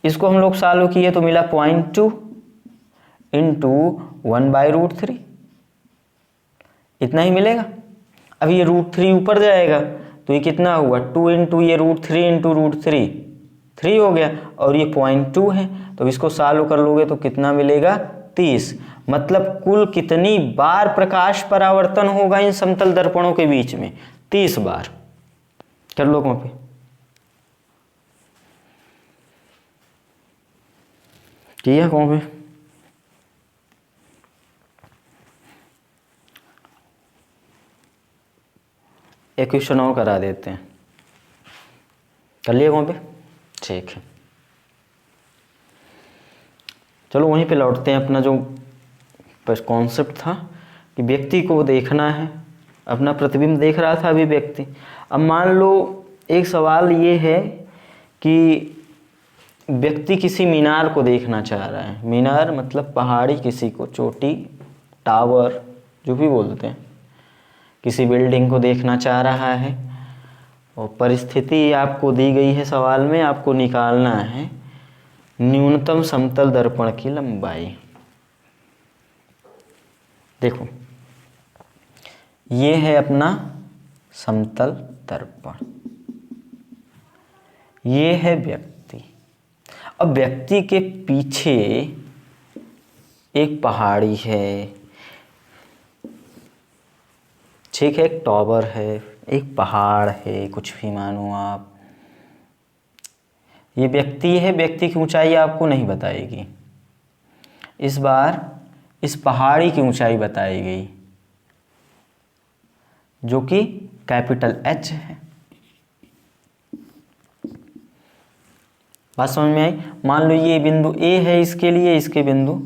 इसको हम लोग सॉल्व किए तो मिला 0.2 इंटू 1/√3, इतना ही मिलेगा। अब ये √3 ऊपर जाएगा तो ये कितना हुआ 2 इंटू ये √3 इंटू √3 3 हो गया, और ये 0.2 है, तो इसको सॉल्व कर लोगे तो कितना मिलेगा 30, मतलब कुल कितनी बार प्रकाश परावर्तन होगा इन समतल दर्पणों के बीच में? 30 बार। कर लो कॉपी। किया कॉपी? एक क्वेश्चन और करा देते हैं। कर लिए कॉपी? ठीक है, चलो वहीं पे लौटते हैं। अपना जो कॉन्सेप्ट था कि व्यक्ति को देखना है, अपना प्रतिबिंब देख रहा था अभी व्यक्ति। अब मान लो एक सवाल ये है कि व्यक्ति किसी मीनार को देखना चाह रहा है। मीनार मतलब पहाड़ी, किसी को चोटी, टावर, जो भी बोलते हैं, किसी बिल्डिंग को देखना चाह रहा है। और परिस्थिति आपको दी गई है सवाल में, आपको निकालना है न्यूनतम समतल दर्पण की लंबाई। देखो ये है अपना समतल दर्पण, ये है व्यक्ति। अब व्यक्ति के पीछे एक पहाड़ी है, ठीक है, एक टावर है, एक पहाड़ है, कुछ भी मानो आप। ये व्यक्ति है, व्यक्ति की ऊंचाई आपको नहीं बताएगी। इस बार इस पहाड़ी की ऊंचाई बताई गई जो कि कैपिटल H है। बात समझ में आई? मान लो ये बिंदु A है, इसके लिए इसके बिंदु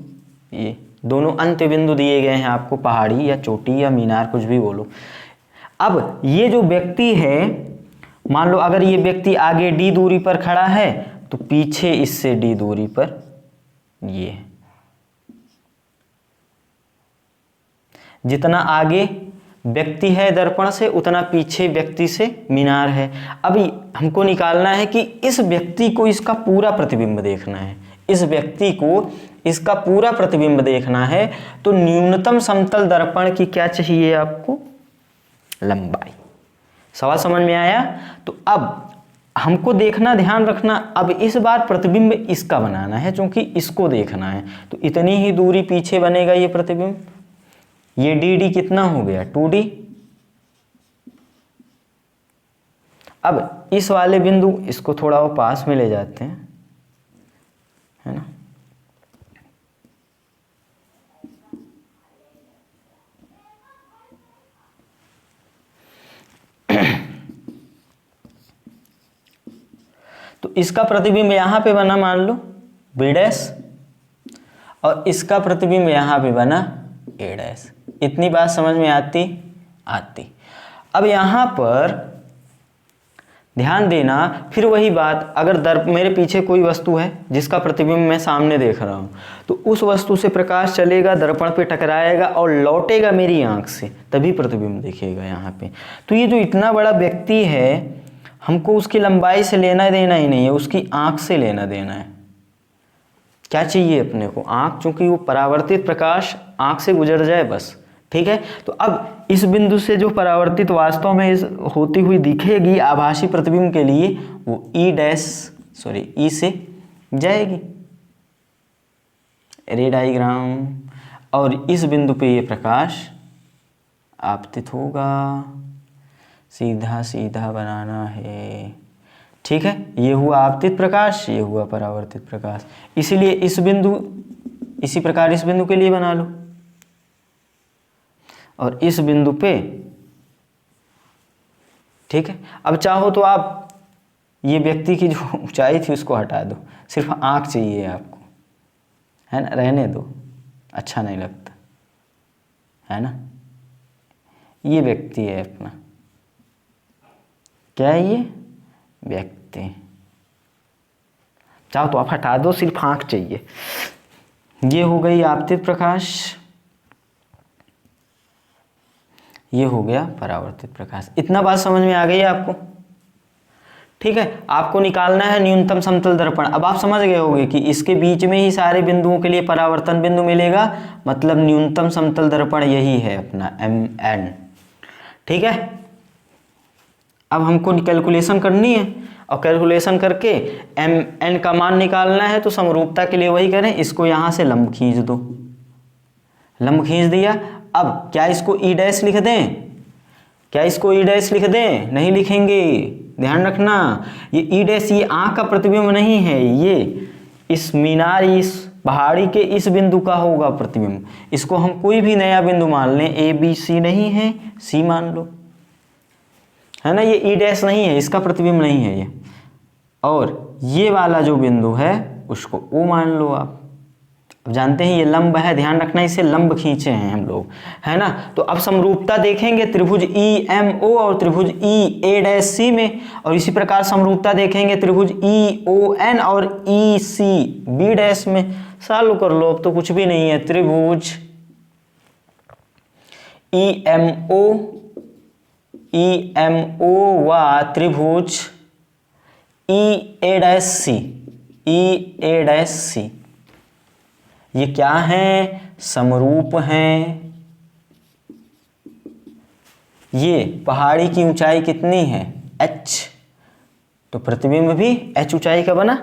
ये दोनों अंत्य बिंदु दिए गए हैं आपको, पहाड़ी या चोटी या मीनार, कुछ भी बोलो। अब ये जो व्यक्ति है, मान लो अगर ये व्यक्ति आगे D दूरी पर खड़ा है तो पीछे इससे D दूरी पर ये है। जितना आगे व्यक्ति है दर्पण से उतना पीछे व्यक्ति से मीनार है। अभी हमको निकालना है कि इस व्यक्ति को इसका पूरा प्रतिबिंब देखना है, इस व्यक्ति को इसका पूरा प्रतिबिंब देखना है। तो न्यूनतम समतल दर्पण की क्या चाहिए आपको? लंबाई। सवाल समझ में आया? तो अब हमको देखना, ध्यान रखना, अब इस बार प्रतिबिंब इसका बनाना है क्योंकि इसको देखना है। तो इतनी ही दूरी पीछे बनेगा ये प्रतिबिंब। ये डी कितना हो गया? 2D। अब इस वाले बिंदु, इसको थोड़ा वो पास में ले जाते हैं, है ना। तो इसका प्रतिबिंब यहां पे बना, मान लो B', और इसका प्रतिबिंब यहां पे बना A'। इतनी बात समझ में आती? अब यहां पर ध्यान देना, फिर वही बात, अगर मेरे पीछे कोई वस्तु है जिसका प्रतिबिंब मैं सामने देख रहा हूं, तो उस वस्तु से प्रकाश चलेगा, दर्पण पे टकराएगा और लौटेगा मेरी आंख से, तभी प्रतिबिंब दिखेगा यहाँ पे। तो ये जो इतना बड़ा व्यक्ति है, हमको उसकी लंबाई से लेना देना ही नहीं है, उसकी आंख से लेना देना है। क्या चाहिए अपने को? आंख, चूंकि वो परावर्तित प्रकाश आंख से गुजर जाए बस, ठीक है। तो अब इस बिंदु से जो परावर्तित वास्तव में इस होती हुई दिखेगी आभासी प्रतिबिंब के लिए, वो ई से जाएगी, रे डायग्राम, और इस बिंदु पे ये प्रकाश आपतित होगा। सीधा सीधा बनाना है, ठीक है। ये हुआ आपतित प्रकाश, ये हुआ परावर्तित प्रकाश। इसीलिए इस बिंदु, इसी प्रकार इस बिंदु के लिए बना लो, और इस बिंदु पे, ठीक है। अब चाहो तो आप ये व्यक्ति की जो ऊंचाई थी उसको हटा दो, सिर्फ आंख चाहिए आपको, है ना। रहने दो, अच्छा नहीं लगता, है ना। ये व्यक्ति है अपना, क्या है ये? व्यक्ति। चाहो तो आप हटा दो, सिर्फ आंख चाहिए। ये हो गई आपतित प्रकाश, ये हो गया परावर्तित प्रकाश। इतना बात समझ में आ गई है आपको? ठीक है। आपको निकालना है न्यूनतम समतल दर्पण। अब आप समझ गए होंगे कि इसके बीच में ही सारे बिंदुओं के लिए परावर्तन बिंदु मिलेगा, मतलब न्यूनतम समतल दर्पण यही है अपना MN, ठीक है। अब हमको कैलकुलेशन करनी है, और कैलकुलेशन करके MN का मान निकालना है। तो समरूपता के लिए वही करें, इसको यहाँ से लंब खींच दो, लंब खींच दिया। अब क्या इसको ई डैश लिख दें? क्या इसको ई डैश लिख दें? नहीं लिखेंगे, ध्यान रखना। ये ई डैश ये आंख का प्रतिबिंब नहीं है, ये इस मीनार, इस पहाड़ी के इस बिंदु का होगा प्रतिबिंब। इसको हम कोई भी नया बिंदु मान लें, ए बी सी नहीं है, सी मान लो, है ना। ये ई डैश नहीं है, इसका प्रतिबिंब नहीं है ये। और ये वाला जो बिंदु है उसको ओ मान लो आप। अब जानते हैं ये लंब है, ध्यान रखना, इसे लंब खींचे हैं हम लोग, है ना। तो अब समरूपता देखेंगे त्रिभुज ई एम ओ और त्रिभुज ई ए डैश सी में, और इसी प्रकार समरूपता देखेंगे त्रिभुज ई ओ एन और ई सी बी डैश में। सॉल्व कर लो, अब तो कुछ भी नहीं है। त्रिभुज ई एम ओ व त्रिभुज ई ए डैश सी, ये क्या है? समरूप हैं। ये पहाड़ी की ऊंचाई कितनी है? h, तो प्रतिबिंब भी h ऊंचाई का बना।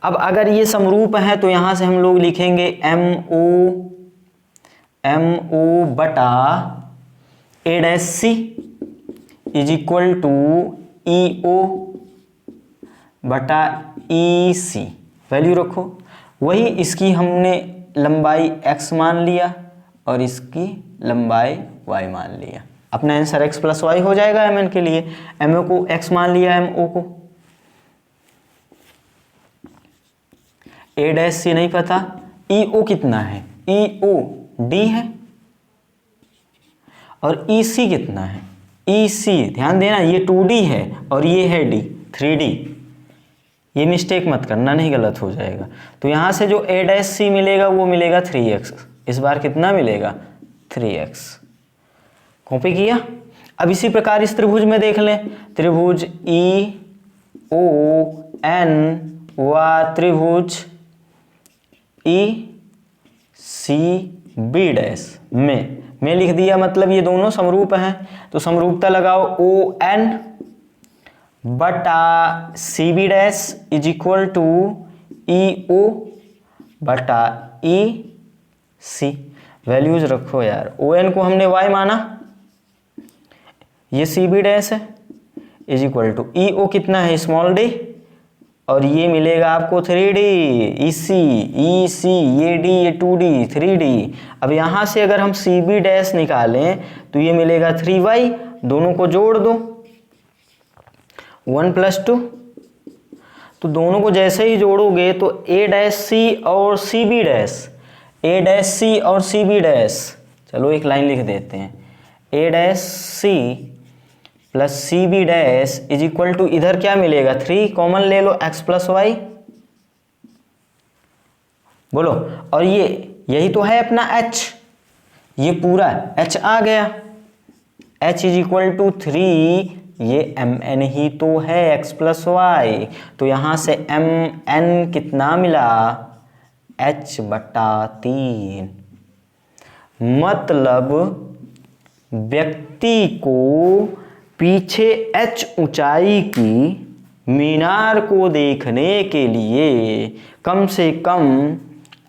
अब अगर ये समरूप है तो यहां से हम लोग लिखेंगे MO बटा A dash C is equal to EO बटा EC। वैल्यू रखो, वही इसकी हमने लंबाई x मान लिया और इसकी लंबाई y मान लिया। अपना आंसर x प्लस वाई हो जाएगा mn के लिए। MO को x मान लिया, MO को ए डैश सी नहीं पता, EO कितना है? EO D है, और EC कितना है? EC, ध्यान देना, ये 2D है और ये है D 3D। ये मिस्टेक मत करना, नहीं गलत हो जाएगा। तो यहाँ से जो ए डैश सी मिलेगा वो मिलेगा 3x। इस बार कितना मिलेगा? 3x। कॉपी किया। अब इसी प्रकार इस त्रिभुज में देख लें, त्रिभुज ई ओ एन व त्रिभुज ई सी बी डैश में लिख दिया, मतलब ये दोनों समरूप हैं। तो समरूपता लगाओ ओ एन बटा C B dash is equal to E O बटा ई सी। वैल्यूज रखो यार। ओ एन को हमने y माना, ये सी बी डैश है, इज इक्वल टू ई ओ कितना है? स्मॉल डी, और ये मिलेगा आपको 3D ई सी ये डी, ये 2D 3D। अब यहाँ से अगर हम सी बी डैश निकालें तो ये मिलेगा 3y, दोनों को जोड़ दो 1 + 2। तो दोनों को जैसे ही जोड़ोगे तो ए डैश सी और सी बी डैश, ए डैश सी और सी बी डैश, चलो एक लाइन लिख देते हैं, A dash C plus C B dash is equal to, इधर क्या मिलेगा? 3 कॉमन ले लो, x प्लस वाई, बोलो। और ये यही तो है अपना h, ये पूरा h आ गया, h इज इक्वल टू 3, ये mn ही तो है, x प्लस वाई। तो यहां से mn कितना मिला? h बटा 3। मतलब व्यक्ति को पीछे h ऊंचाई की मीनार को देखने के लिए कम से कम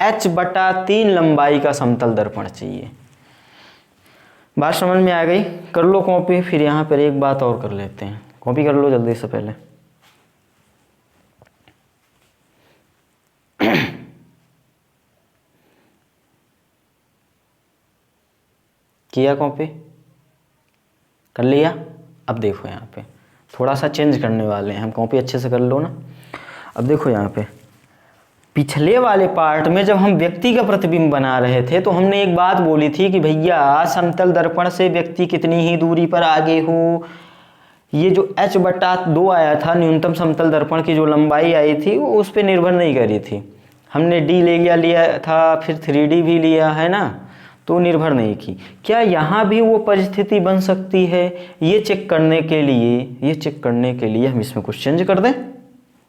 h बटा 3 लंबाई का समतल दर्पण चाहिए। बात समझ में आ गई? कर लो कॉपी। फिर यहाँ पर एक बात और कर लेते हैं, कॉपी कर लो जल्दी से पहले। किया कॉपी? कर लिया? अब देखो यहाँ पे थोड़ा सा चेंज करने वाले हैं हम, कॉपी अच्छे से कर लो ना। अब देखो यहाँ पे पिछले वाले पार्ट में जब हम व्यक्ति का प्रतिबिंब बना रहे थे तो हमने एक बात बोली थी कि भैया समतल दर्पण से व्यक्ति कितनी ही दूरी पर आगे हो। ये जो h बटा 2 आया था, न्यूनतम समतल दर्पण की जो लंबाई आई थी वो उस पर निर्भर नहीं करी थी। हमने d लिया था, फिर 3D भी लिया है ना, तो निर्भर नहीं की। क्या यहाँ भी वो परिस्थिति बन सकती है? ये चेक करने के लिए हम इसमें कुछ चेंज कर दें।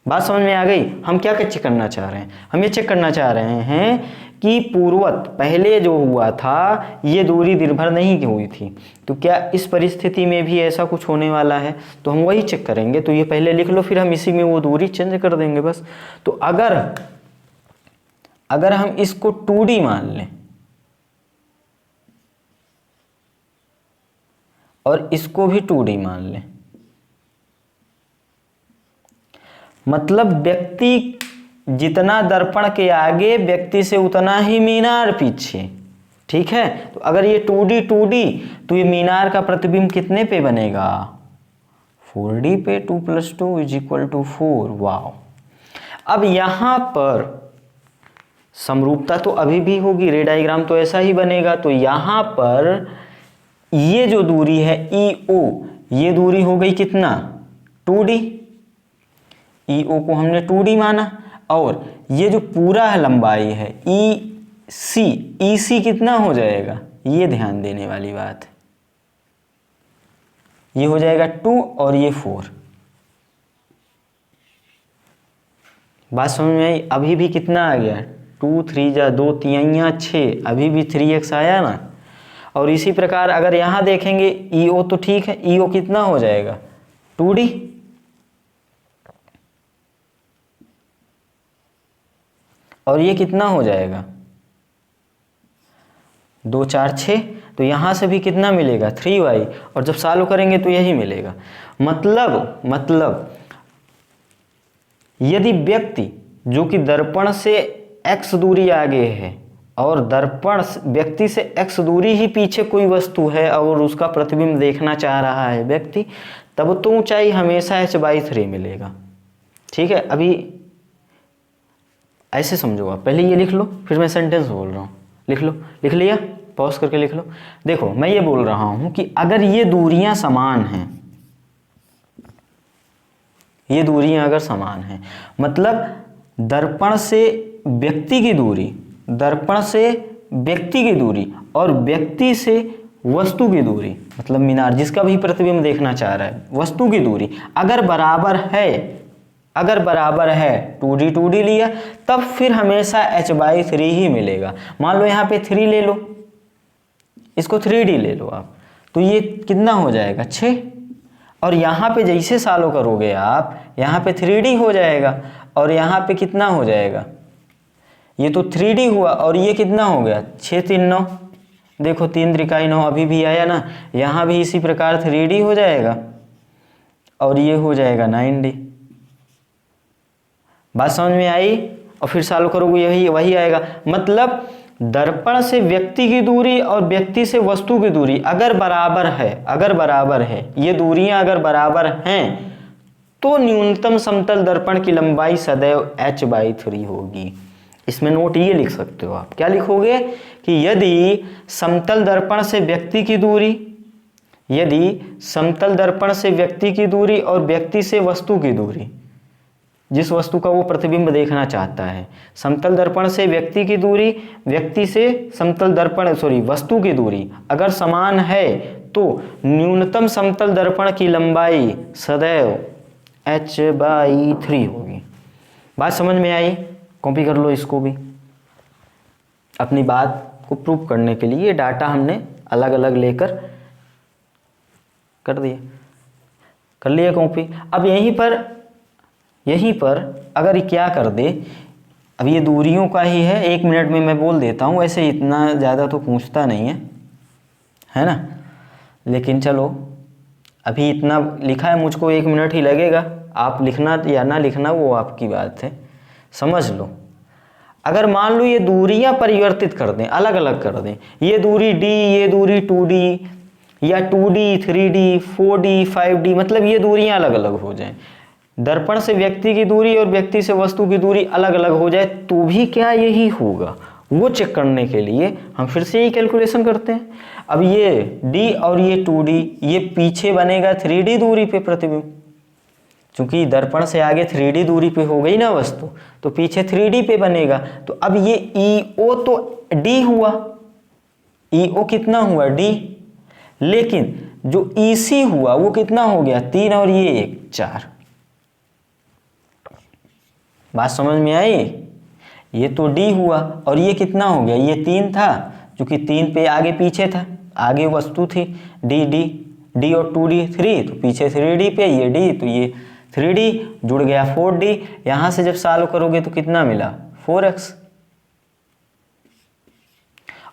बात समझ में आ गई? हम क्या चेक करना चाह रहे हैं? हम ये चेक करना चाह रहे हैं कि पूर्ववत पहले जो हुआ था ये दूरी निर्भर नहीं हुई थी, तो क्या इस परिस्थिति में भी ऐसा कुछ होने वाला है? तो हम वही चेक करेंगे। तो ये पहले लिख लो, फिर हम इसी में वो दूरी चेंज कर देंगे बस। तो अगर हम इसको 2D मान लें, और इसको भी 2D मान लें। मतलब व्यक्ति जितना दर्पण के आगे, व्यक्ति से उतना ही मीनार पीछे। ठीक है, तो अगर ये 2D तो ये मीनार का प्रतिबिंब कितने पे बनेगा? 4D पे। 2 + 2 = 4। वाह। अब यहां पर समरूपता तो अभी भी होगी, रे डायग्राम तो ऐसा ही बनेगा। तो यहां पर ये जो दूरी है EO, ये दूरी हो गई कितना? 2D। EO को हमने 2D माना। और ये जो पूरा है लंबाई है EC कितना हो जाएगा? ये ध्यान देने वाली बात है। ये हो जाएगा 2 और ये 4। बात समझ में आई? अभी भी कितना आ गया? 2 3 जा 2 3 6, अभी भी 3x आया ना। और इसी प्रकार अगर यहाँ देखेंगे EO तो ठीक है, EO कितना हो जाएगा? 2D। और ये कितना हो जाएगा? 2 4 6। तो यहाँ से भी कितना मिलेगा? 3y। और जब सॉल्व करेंगे तो यही मिलेगा। मतलब यदि व्यक्ति जो कि दर्पण से x दूरी आगे है और दर्पण व्यक्ति से x दूरी ही पीछे कोई वस्तु है और उसका प्रतिबिंब देखना चाह रहा है व्यक्ति, तब तो ऊंचाई हमेशा h/3 मिलेगा। ठीक है, अभी ऐसे समझो आप। पहले ये लिख लो, फिर मैं सेंटेंस बोल रहा हूँ। लिख लो, लिख लिया? पॉज करके लिख लो। देखो, मैं ये बोल रहा हूँ कि अगर ये दूरियां समान हैं, ये दूरियां अगर समान हैं, मतलब दर्पण से व्यक्ति की दूरी, दर्पण से व्यक्ति की दूरी और व्यक्ति से वस्तु की दूरी, मतलब मीनार जिसका भी प्रतिबिंब देखना चाह रहा है, वस्तु की दूरी अगर बराबर है 2D लिया, तब फिर हमेशा h/3 ही मिलेगा। मान लो यहाँ पे 3 ले लो, इसको 3D ले लो आप, तो ये कितना हो जाएगा? 6। और यहाँ पे जैसे सॉल्व करोगे आप, यहाँ पे 3D हो जाएगा और यहाँ पे कितना हो जाएगा? ये तो 3D हुआ और ये कितना हो गया? 6 3 9। देखो 3 त्रिकाई 9 अभी भी आया ना। यहाँ भी इसी प्रकार 3D हो जाएगा और ये हो जाएगा 9D। बात समझ में आई? और फिर सॉल्व करोगे वही आएगा। मतलब दर्पण से व्यक्ति की दूरी और व्यक्ति से वस्तु की दूरी अगर बराबर है, ये दूरियां अगर बराबर हैं, तो न्यूनतम समतल दर्पण की लंबाई सदैव h/3 होगी। इसमें नोट ये लिख सकते हो आप। क्या लिखोगे? कि यदि समतल दर्पण से व्यक्ति की दूरी और व्यक्ति से वस्तु की दूरी, जिस वस्तु का वो प्रतिबिंब देखना चाहता है, समतल दर्पण से व्यक्ति की दूरी, व्यक्ति से वस्तु की दूरी अगर समान है, तो न्यूनतम समतल दर्पण की लंबाई सदैव h/3 होगी। बात समझ में आई? कॉपी कर लो इसको भी। अपनी बात को प्रूव करने के लिए डाटा हमने अलग अलग लेकर कर लिया कॉपी। अब यहीं पर अगर क्या कर दे, अब ये दूरियों का ही है, 1 मिनट में मैं बोल देता हूँ। वैसे इतना ज़्यादा तो पूछता नहीं है ना, लेकिन चलो अभी इतना लिखा है, मुझको 1 मिनट ही लगेगा। आप लिखना या ना लिखना वो आपकी बात है, समझ लो। अगर मान लो ये दूरियां परिवर्तित कर दें, अलग अलग कर दें, ये दूरी D, ये दूरी 2D या 2D 3D 4D 5D, मतलब ये दूरियां अलग अलग हो जाएं, दर्पण से व्यक्ति की दूरी और व्यक्ति से वस्तु की दूरी अलग अलग हो जाए, तो भी क्या यही होगा? वो चेक करने के लिए हम फिर से यही कैलकुलेशन करते हैं। अब ये D और ये 2D, ये पीछे बनेगा 3D दूरी पे प्रतिबिंब, क्योंकि दर्पण से आगे 3D दूरी पे हो गई ना वस्तु, तो पीछे 3D पे बनेगा। तो अब ये EO तो D हुआ, EO कितना हुआ? D। लेकिन जो EC हुआ वो कितना हो गया? 3 और ये 1 4। बात समझ में आई? ये तो D हुआ और ये कितना हो गया? ये 3 था, क्योंकि 3 पे आगे पीछे था, आगे वस्तु थी D और 2D 3, तो पीछे 3D पे ये D, तो ये 3D जुड़ गया 4D। यहां से जब सॉल्व करोगे तो कितना मिला? 4x।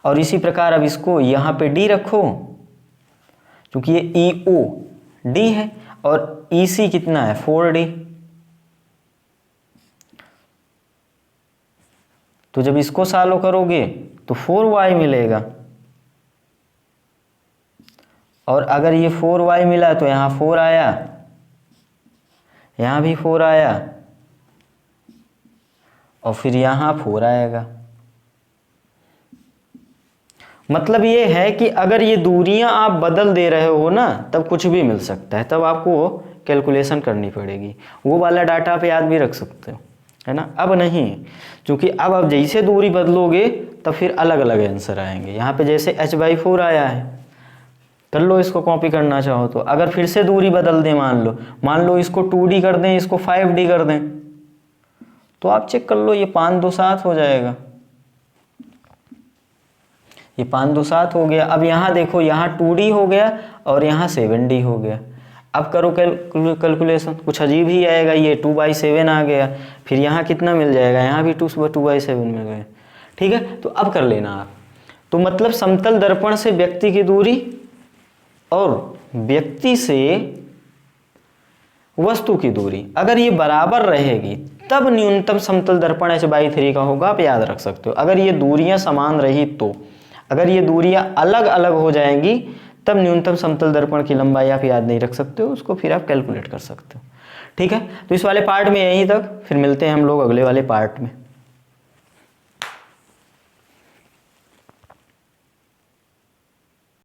और इसी प्रकार अब इसको यहां पे D रखो, क्योंकि ये EOD है और EC कितना है 4D। तो जब इसको सॉल्व करोगे तो 4y मिलेगा, और अगर ये 4y मिला तो यहाँ 4 आया, यहाँ भी 4 आया, और फिर यहाँ 4 आएगा। मतलब ये है कि अगर ये दूरियां आप बदल दे रहे हो ना, तब कुछ भी मिल सकता है, तब आपको कैलकुलेशन करनी पड़ेगी। वो वाला डाटा आप याद भी रख सकते हो, है ना। अब नहीं, क्योंकि अब आप जैसे दूरी बदलोगे तब फिर अलग अलग आंसर आएंगे। यहाँ पे जैसे h/4 आया है, कर लो इसको कॉपी करना चाहो तो। अगर फिर से दूरी बदल दें, मान लो इसको 2D कर दें, इसको 5D कर दें, तो आप चेक कर लो, ये 5 2 7 हो जाएगा। ये 5 2 7 हो गया। अब यहाँ देखो, यहाँ 2D हो गया और यहाँ 7D हो गया। अब करो कैलकुलेशन, कुछ अजीब ही आएगा। ये 2/7 आ गया, फिर यहाँ कितना मिल जाएगा, यहाँ भी 2/7 मिल गया। ठीक है, तो अब कर लेना आप। तो मतलब समतल दर्पण से व्यक्ति की दूरी और व्यक्ति से वस्तु की दूरी अगर ये बराबर रहेगी तब न्यूनतम समतल दर्पण h/3 का होगा। आप याद रख सकते हो। अगर ये दूरियां समान रही तो, अगर ये दूरियां अलग अलग हो जाएंगी तब न्यूनतम समतल दर्पण की लंबाई आप याद नहीं रख सकते हो, उसको फिर आप कैलकुलेट कर सकते हो। ठीक है, तो इस वाले पार्ट में यहीं तक, फिर मिलते हैं हम लोग अगले वाले पार्ट में।